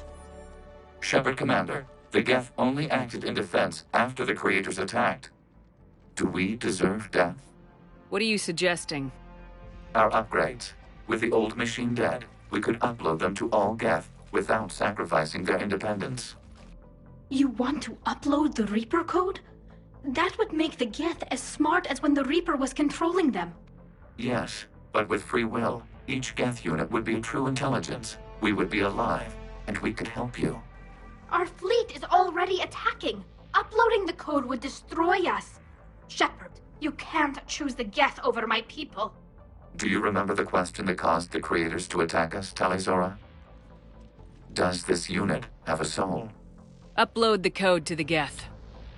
Shepard Commander, the Geth only acted in defense after the Creators attacked. Do we deserve death? What are you suggesting? Our upgrades. With the old machine dead, we could upload them to all Geth without sacrificing their independence. You want to upload the Reaper code? That would make the Geth as smart as when the Reaper was controlling them. Yes, but with free will, each Geth unit would be a true intelligence. We would be alive, and we could help you. Our fleet is already attacking. Uploading the code would destroy us. Shepard, you can't choose the Geth over my people. Do you remember the question that caused the Creators to attack us, Talizora? Does this unit have a soul? Upload the code to the Geth.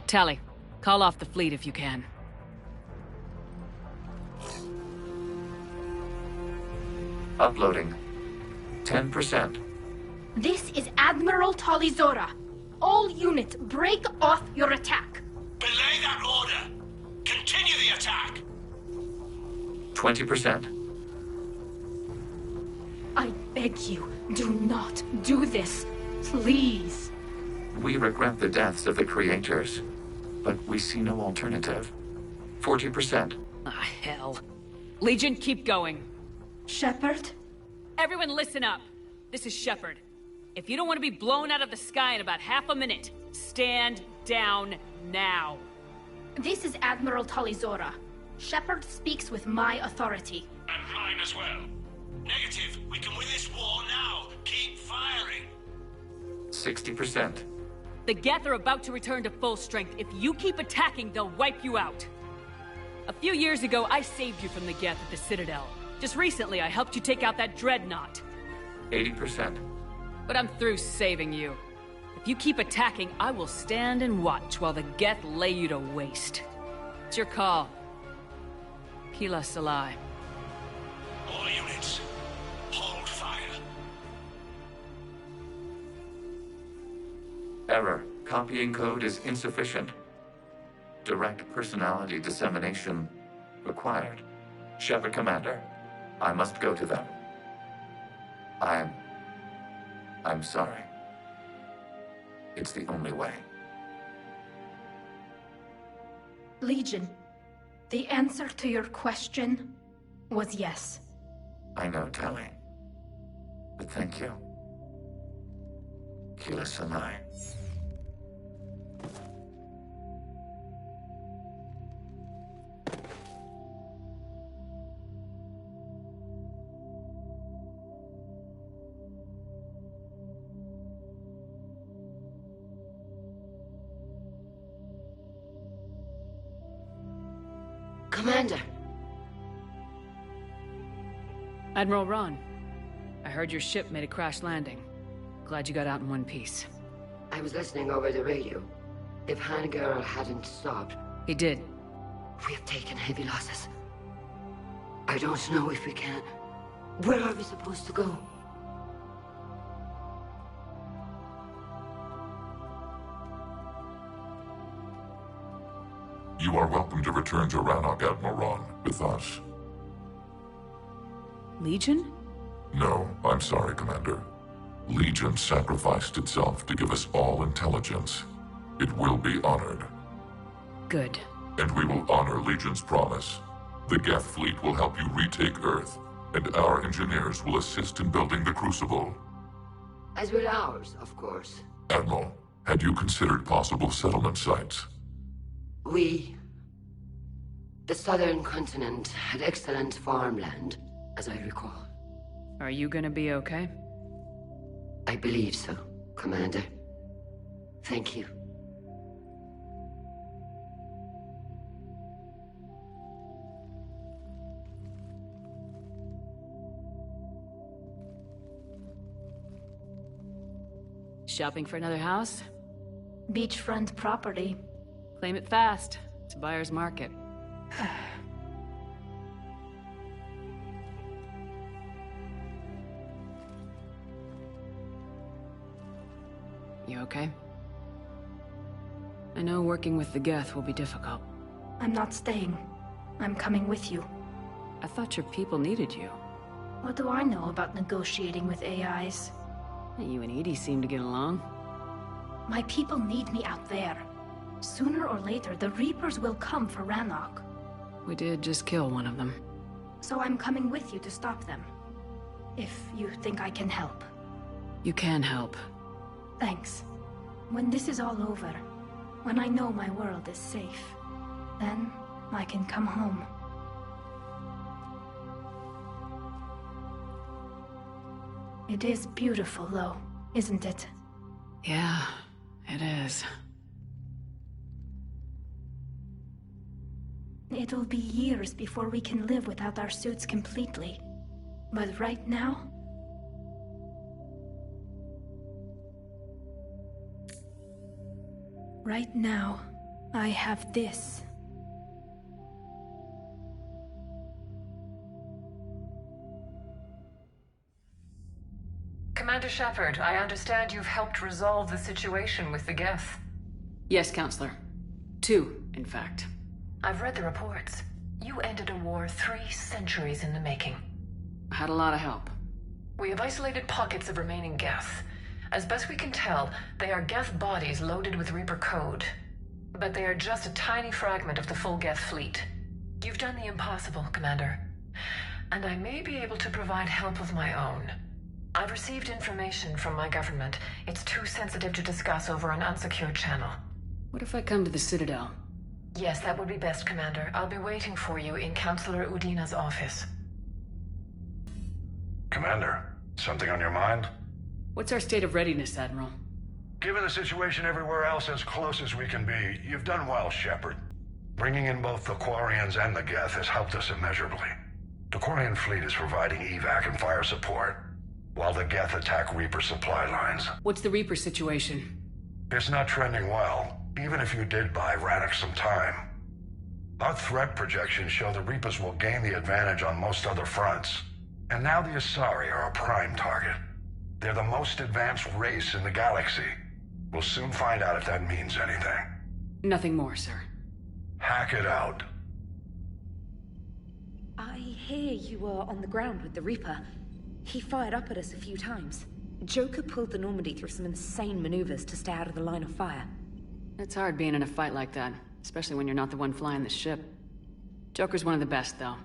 Tally, call off the fleet if you can. Uploading. 10%. This is Admiral Talizora. All units, break off your attack. Belay that order. Continue the attack. 20%. I beg you, do not do this. Please. We regret the deaths of the Creators, but we see no alternative. 40%. Ah, hell. Legion, keep going. Shepard? Everyone listen up. This is Shepard. If you don't want to be blown out of the sky in about half a minute, stand down now. This is Admiral Talizora. Shepard speaks with my authority. And mine as well. Negative. We can win this war now. Keep firing. 60%. The Geth are about to return to full strength. If you keep attacking, they'll wipe you out. A few years ago, I saved you from the Geth at the Citadel. Just recently, I helped you take out that dreadnought. 80%. But I'm through saving you. If you keep attacking, I will stand and watch while the Geth lay you to waste. It's your call. Keelah Salai. All units, hold fire. Error. Copying code is insufficient. Direct personality dissemination required. Shepard Commander, I must go to them. I'm sorry. It's the only way. Legion, the answer to your question was yes. I know, Tally. But thank you. Keelah Salai. Commander! Admiral Ron, I heard your ship made a crash landing. Glad you got out in one piece. I was listening over the radio. If Garrus hadn't stopped... He did. We have taken heavy losses. I don't know if we can... Where are we supposed to go? You are welcome to return to Rannoch, Admiral Ron, with us. Legion? No, I'm sorry, Commander. Legion sacrificed itself to give us all intelligence. It will be honored. Good. And we will honor Legion's promise. The Geth fleet will help you retake Earth, and our engineers will assist in building the Crucible. As will ours, of course. Admiral, had you considered possible settlement sites? The southern continent had excellent farmland, as I recall. Are you gonna be okay? I believe so, Commander. Thank you. Shopping for another house? Beachfront property. Claim it fast. It's a buyer's market. You okay? I know working with the Geth will be difficult. I'm not staying. I'm coming with you. I thought your people needed you. What do I know about negotiating with AIs? You and Edie seem to get along. My people need me out there. Sooner or later, the Reapers will come for Rannoch. We did just kill one of them. So I'm coming with you to stop them. If you think I can help. You can help. Thanks. When this is all over, when I know my world is safe, then I can come home. It is beautiful, though, isn't it? Yeah, it is. It'll be years before we can live without our suits completely. But right now... Right now, I have this. Commander Shepard, I understand you've helped resolve the situation with the Geth. Yes, Counselor. 2, in fact. I've read the reports. You ended a war 3 centuries in the making. I had a lot of help. We have isolated pockets of remaining Geth. As best we can tell, they are Geth bodies loaded with Reaper code. But they are just a tiny fragment of the full Geth fleet. You've done the impossible, Commander. And I may be able to provide help of my own. I've received information from my government. It's too sensitive to discuss over an unsecured channel. What if I come to the Citadel? Yes, that would be best, Commander. I'll be waiting for you in Counselor Udina's office. Commander, something on your mind? What's our state of readiness, Admiral? Given the situation everywhere else as close as we can be, you've done well, Shepard. Bringing in both the Quarians and the Geth has helped us immeasurably. The Quarian fleet is providing evac and fire support, while the Geth attack Reaper supply lines. What's the Reaper situation? It's not trending well, even if you did buy Rannoch some time. Our threat projections show the Reapers will gain the advantage on most other fronts. And now the Asari are a prime target. They're the most advanced race in the galaxy. We'll soon find out if that means anything. Nothing more, sir. Hack it out. I hear you were on the ground with the Reaper. He fired up at us a few times. Joker pulled the Normandy through some insane maneuvers to stay out of the line of fire. It's hard being in a fight like that, especially when you're not the one flying the ship. Joker's one of the best, though.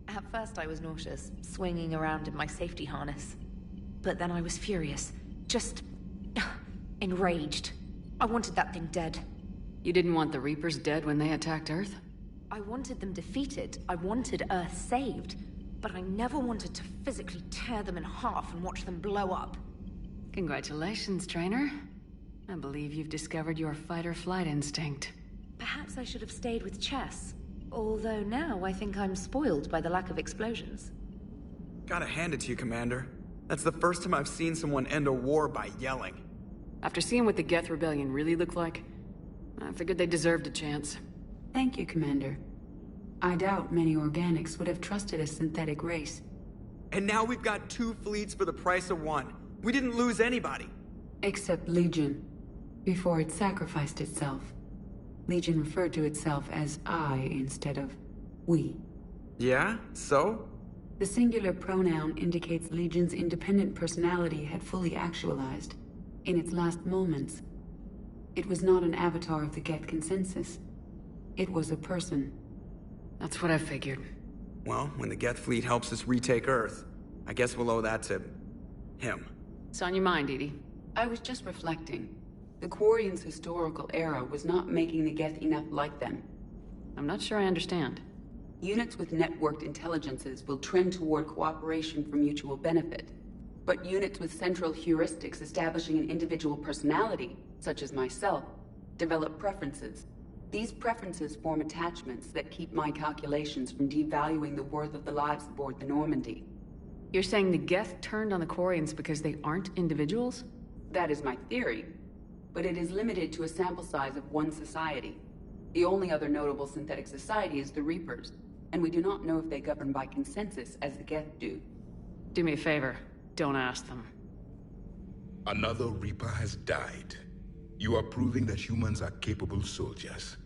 At first I was nauseous, swinging around in my safety harness. But then I was furious. Just... enraged. I wanted that thing dead. You didn't want the Reapers dead when they attacked Earth? I wanted them defeated. I wanted Earth saved. But I never wanted to physically tear them in half and watch them blow up. Congratulations, trainer. I believe you've discovered your fight-or-flight instinct. Perhaps I should have stayed with chess. Although now I think I'm spoiled by the lack of explosions. Gotta hand it to you, Commander. That's the first time I've seen someone end a war by yelling. After seeing what the Geth Rebellion really looked like, I figured they deserved a chance. Thank you, Commander. I doubt many organics would have trusted a synthetic race. And now we've got 2 fleets for the price of 1. We didn't lose anybody. Except Legion, before it sacrificed itself. Legion referred to itself as I instead of we. Yeah? So? The singular pronoun indicates Legion's independent personality had fully actualized. In its last moments, it was not an avatar of the Geth consensus. It was a person. That's what I figured. Well, when the Geth fleet helps us retake Earth, I guess we'll owe that to him. It's on your mind, Edie. I was just reflecting. The Quarians' historical era was not making the Geth enough like them. I'm not sure I understand. Units with networked intelligences will trend toward cooperation for mutual benefit. But units with central heuristics establishing an individual personality, such as myself, develop preferences. These preferences form attachments that keep my calculations from devaluing the worth of the lives aboard the Normandy. You're saying the Geth turned on the Quarians because they aren't individuals? That is my theory, but it is limited to a sample size of one society. The only other notable synthetic society is the Reapers, and we do not know if they govern by consensus as the Geth do. Do me a favor, don't ask them. Another Reaper has died. You are proving that humans are capable soldiers.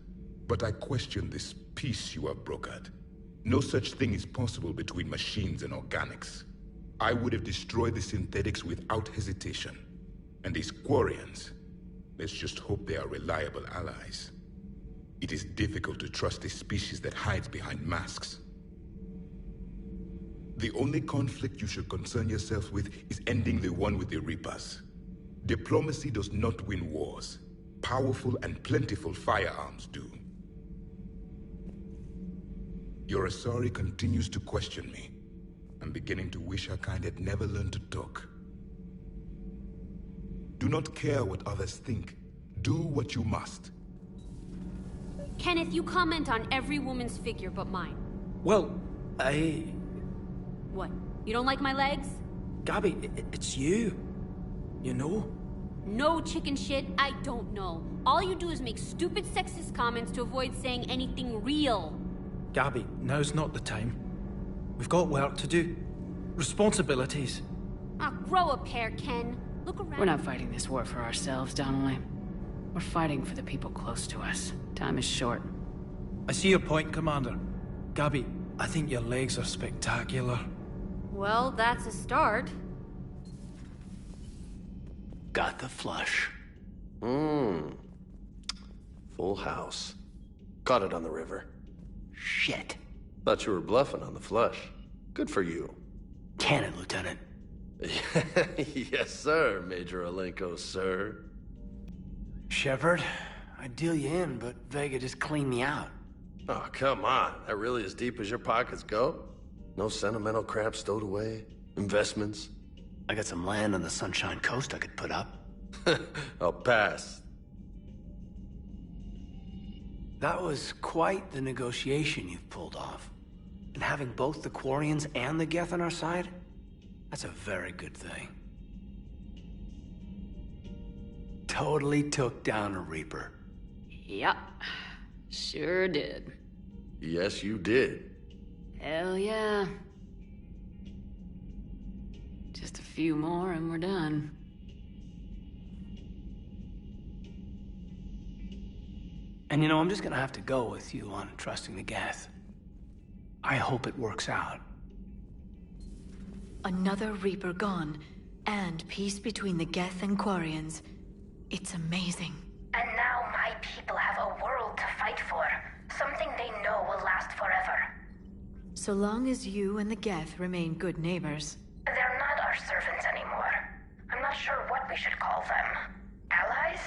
But I question this peace you have brokered. No such thing is possible between machines and organics. I would have destroyed the synthetics without hesitation. And these Quarians, let's just hope they are reliable allies. It is difficult to trust a species that hides behind masks. The only conflict you should concern yourself with is ending the one with the Reapers. Diplomacy does not win wars. Powerful and plentiful firearms do. Your Asari continues to question me. I'm beginning to wish her kind had never learned to talk. Do not care what others think. Do what you must. Kenneth, you comment on every woman's figure but mine. Well, What? You don't like my legs? Gabby, it's you. You know? No chicken shit, I don't know. All you do is make stupid sexist comments to avoid saying anything real. Gabby, now's not the time. We've got work to do. Responsibilities. Grow a pair, Ken. Look around. We're not fighting this war for ourselves, Donnelly. We're fighting for the people close to us. Time is short. I see your point, Commander. Gabby, I think your legs are spectacular. Well, that's a start. Got the flush. Full house. Caught it on the river. Shit. Thought you were bluffing on the flush. Good for you. Canon, Lieutenant. Yes, sir, Major Alenko, sir. Shepard, I'd deal you in, but Vega just cleaned me out. Oh, come on. That really as deep as your pockets go? No sentimental crap stowed away? Investments? I got some land on the Sunshine Coast I could put up. I'll pass. That was quite the negotiation you've pulled off. And having both the Quarians and the Geth on our side, that's a very good thing. Totally took down a Reaper. Yep, sure did. Yes, you did. Hell yeah. Just a few more and we're done. And you know, I'm just gonna have to go with you on trusting the Geth. I hope it works out. Another Reaper gone, and peace between the Geth and Quarians. It's amazing. And now my people have a world to fight for. Something they know will last forever. So long as you and the Geth remain good neighbors. They're not our servants anymore. I'm not sure what we should call them. Allies?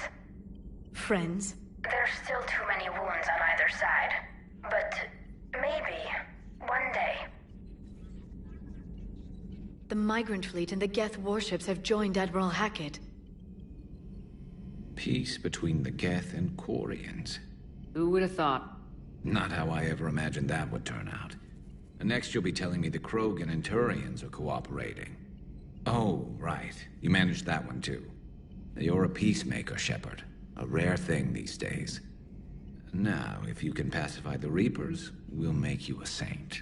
Friends? There's still too many wounds on either side. But maybe, one day. The Migrant Fleet and the Geth warships have joined Admiral Hackett. Peace between the Geth and Quarians. Who would have thought? Not how I ever imagined that would turn out. And next you'll be telling me the Krogan and Turians are cooperating. Oh, right. You managed that one too. You're a peacemaker, Shepard. A rare thing these days. Now, if you can pacify the Reapers, we'll make you a saint.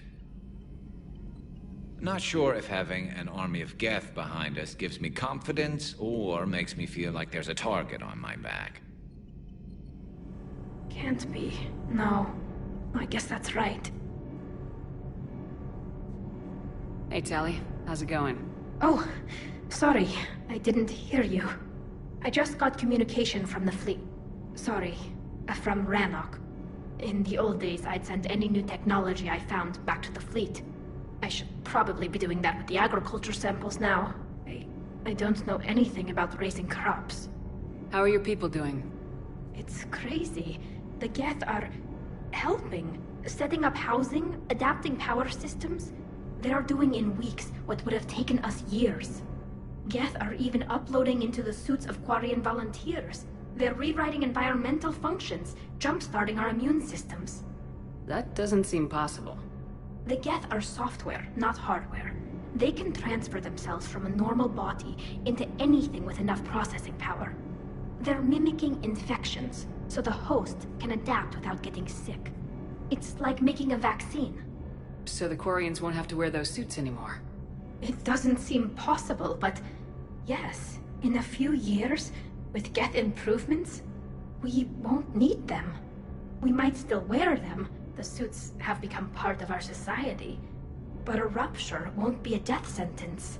Not sure if having an army of Geth behind us gives me confidence or makes me feel like there's a target on my back. Can't be. No. I guess that's right. Hey, Tali. How's it going? Oh, sorry. I didn't hear you. I just got communication from the fleet. Sorry. From Rannoch. In the old days, I'd send any new technology I found back to the fleet. I should probably be doing that with the agriculture samples now. I don't know anything about raising crops. How are your people doing? It's crazy. The Geth are helping. Setting up housing, adapting power systems. They are doing in weeks what would have taken us years. Geth are even uploading into the suits of Quarian volunteers. They're rewriting environmental functions, jump-starting our immune systems. That doesn't seem possible. The Geth are software, not hardware. They can transfer themselves from a normal body into anything with enough processing power. They're mimicking infections, so the host can adapt without getting sick. It's like making a vaccine. So the Quarians won't have to wear those suits anymore? It doesn't seem possible, but yes, in a few years, with Geth improvements, we won't need them. We might still wear them. The suits have become part of our society. But a rupture won't be a death sentence.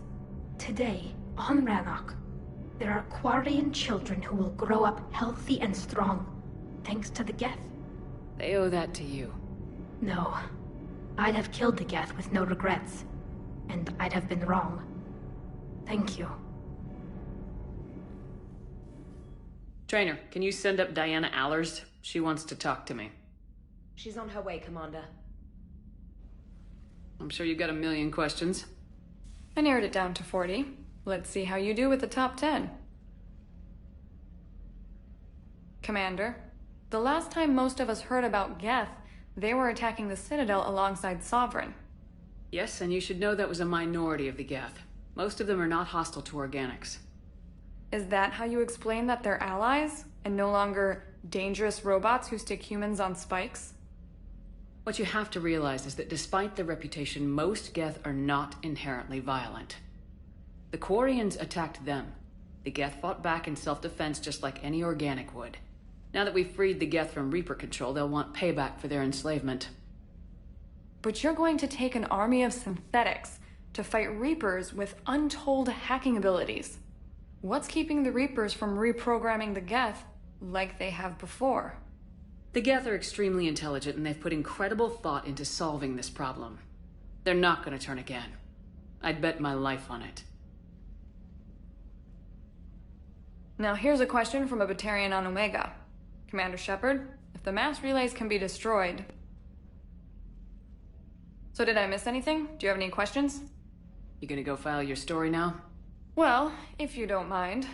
Today, on Rannoch, there are Quarian children who will grow up healthy and strong, thanks to the Geth. They owe that to you. No. I'd have killed the Geth with no regrets. And I'd have been wrong. Thank you. Trainer, can you send up Diana Allers? She wants to talk to me. She's on her way, Commander. I'm sure you've got a million questions. I narrowed it down to 40. Let's see how you do with the top 10. Commander, the last time most of us heard about Geth, they were attacking the Citadel alongside Sovereign. Yes, and you should know that was a minority of the Geth. Most of them are not hostile to organics. Is that how you explain that they're allies, and no longer dangerous robots who stick humans on spikes? What you have to realize is that despite their reputation, most Geth are not inherently violent. The Quarians attacked them. The Geth fought back in self-defense just like any organic would. Now that we've freed the Geth from Reaper control, they'll want payback for their enslavement. But you're going to take an army of synthetics to fight Reapers with untold hacking abilities. What's keeping the Reapers from reprogramming the Geth like they have before? The Geth are extremely intelligent, and they've put incredible thought into solving this problem. They're not going to turn again. I'd bet my life on it. Now here's a question from a Batarian on Omega. Commander Shepard, if the mass relays can be destroyed... So did I miss anything? Do you have any questions? You gonna go file your story now? Well, if you don't mind.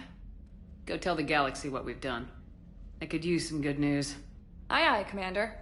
Go tell the galaxy what we've done. I could use some good news. Aye, aye, Commander.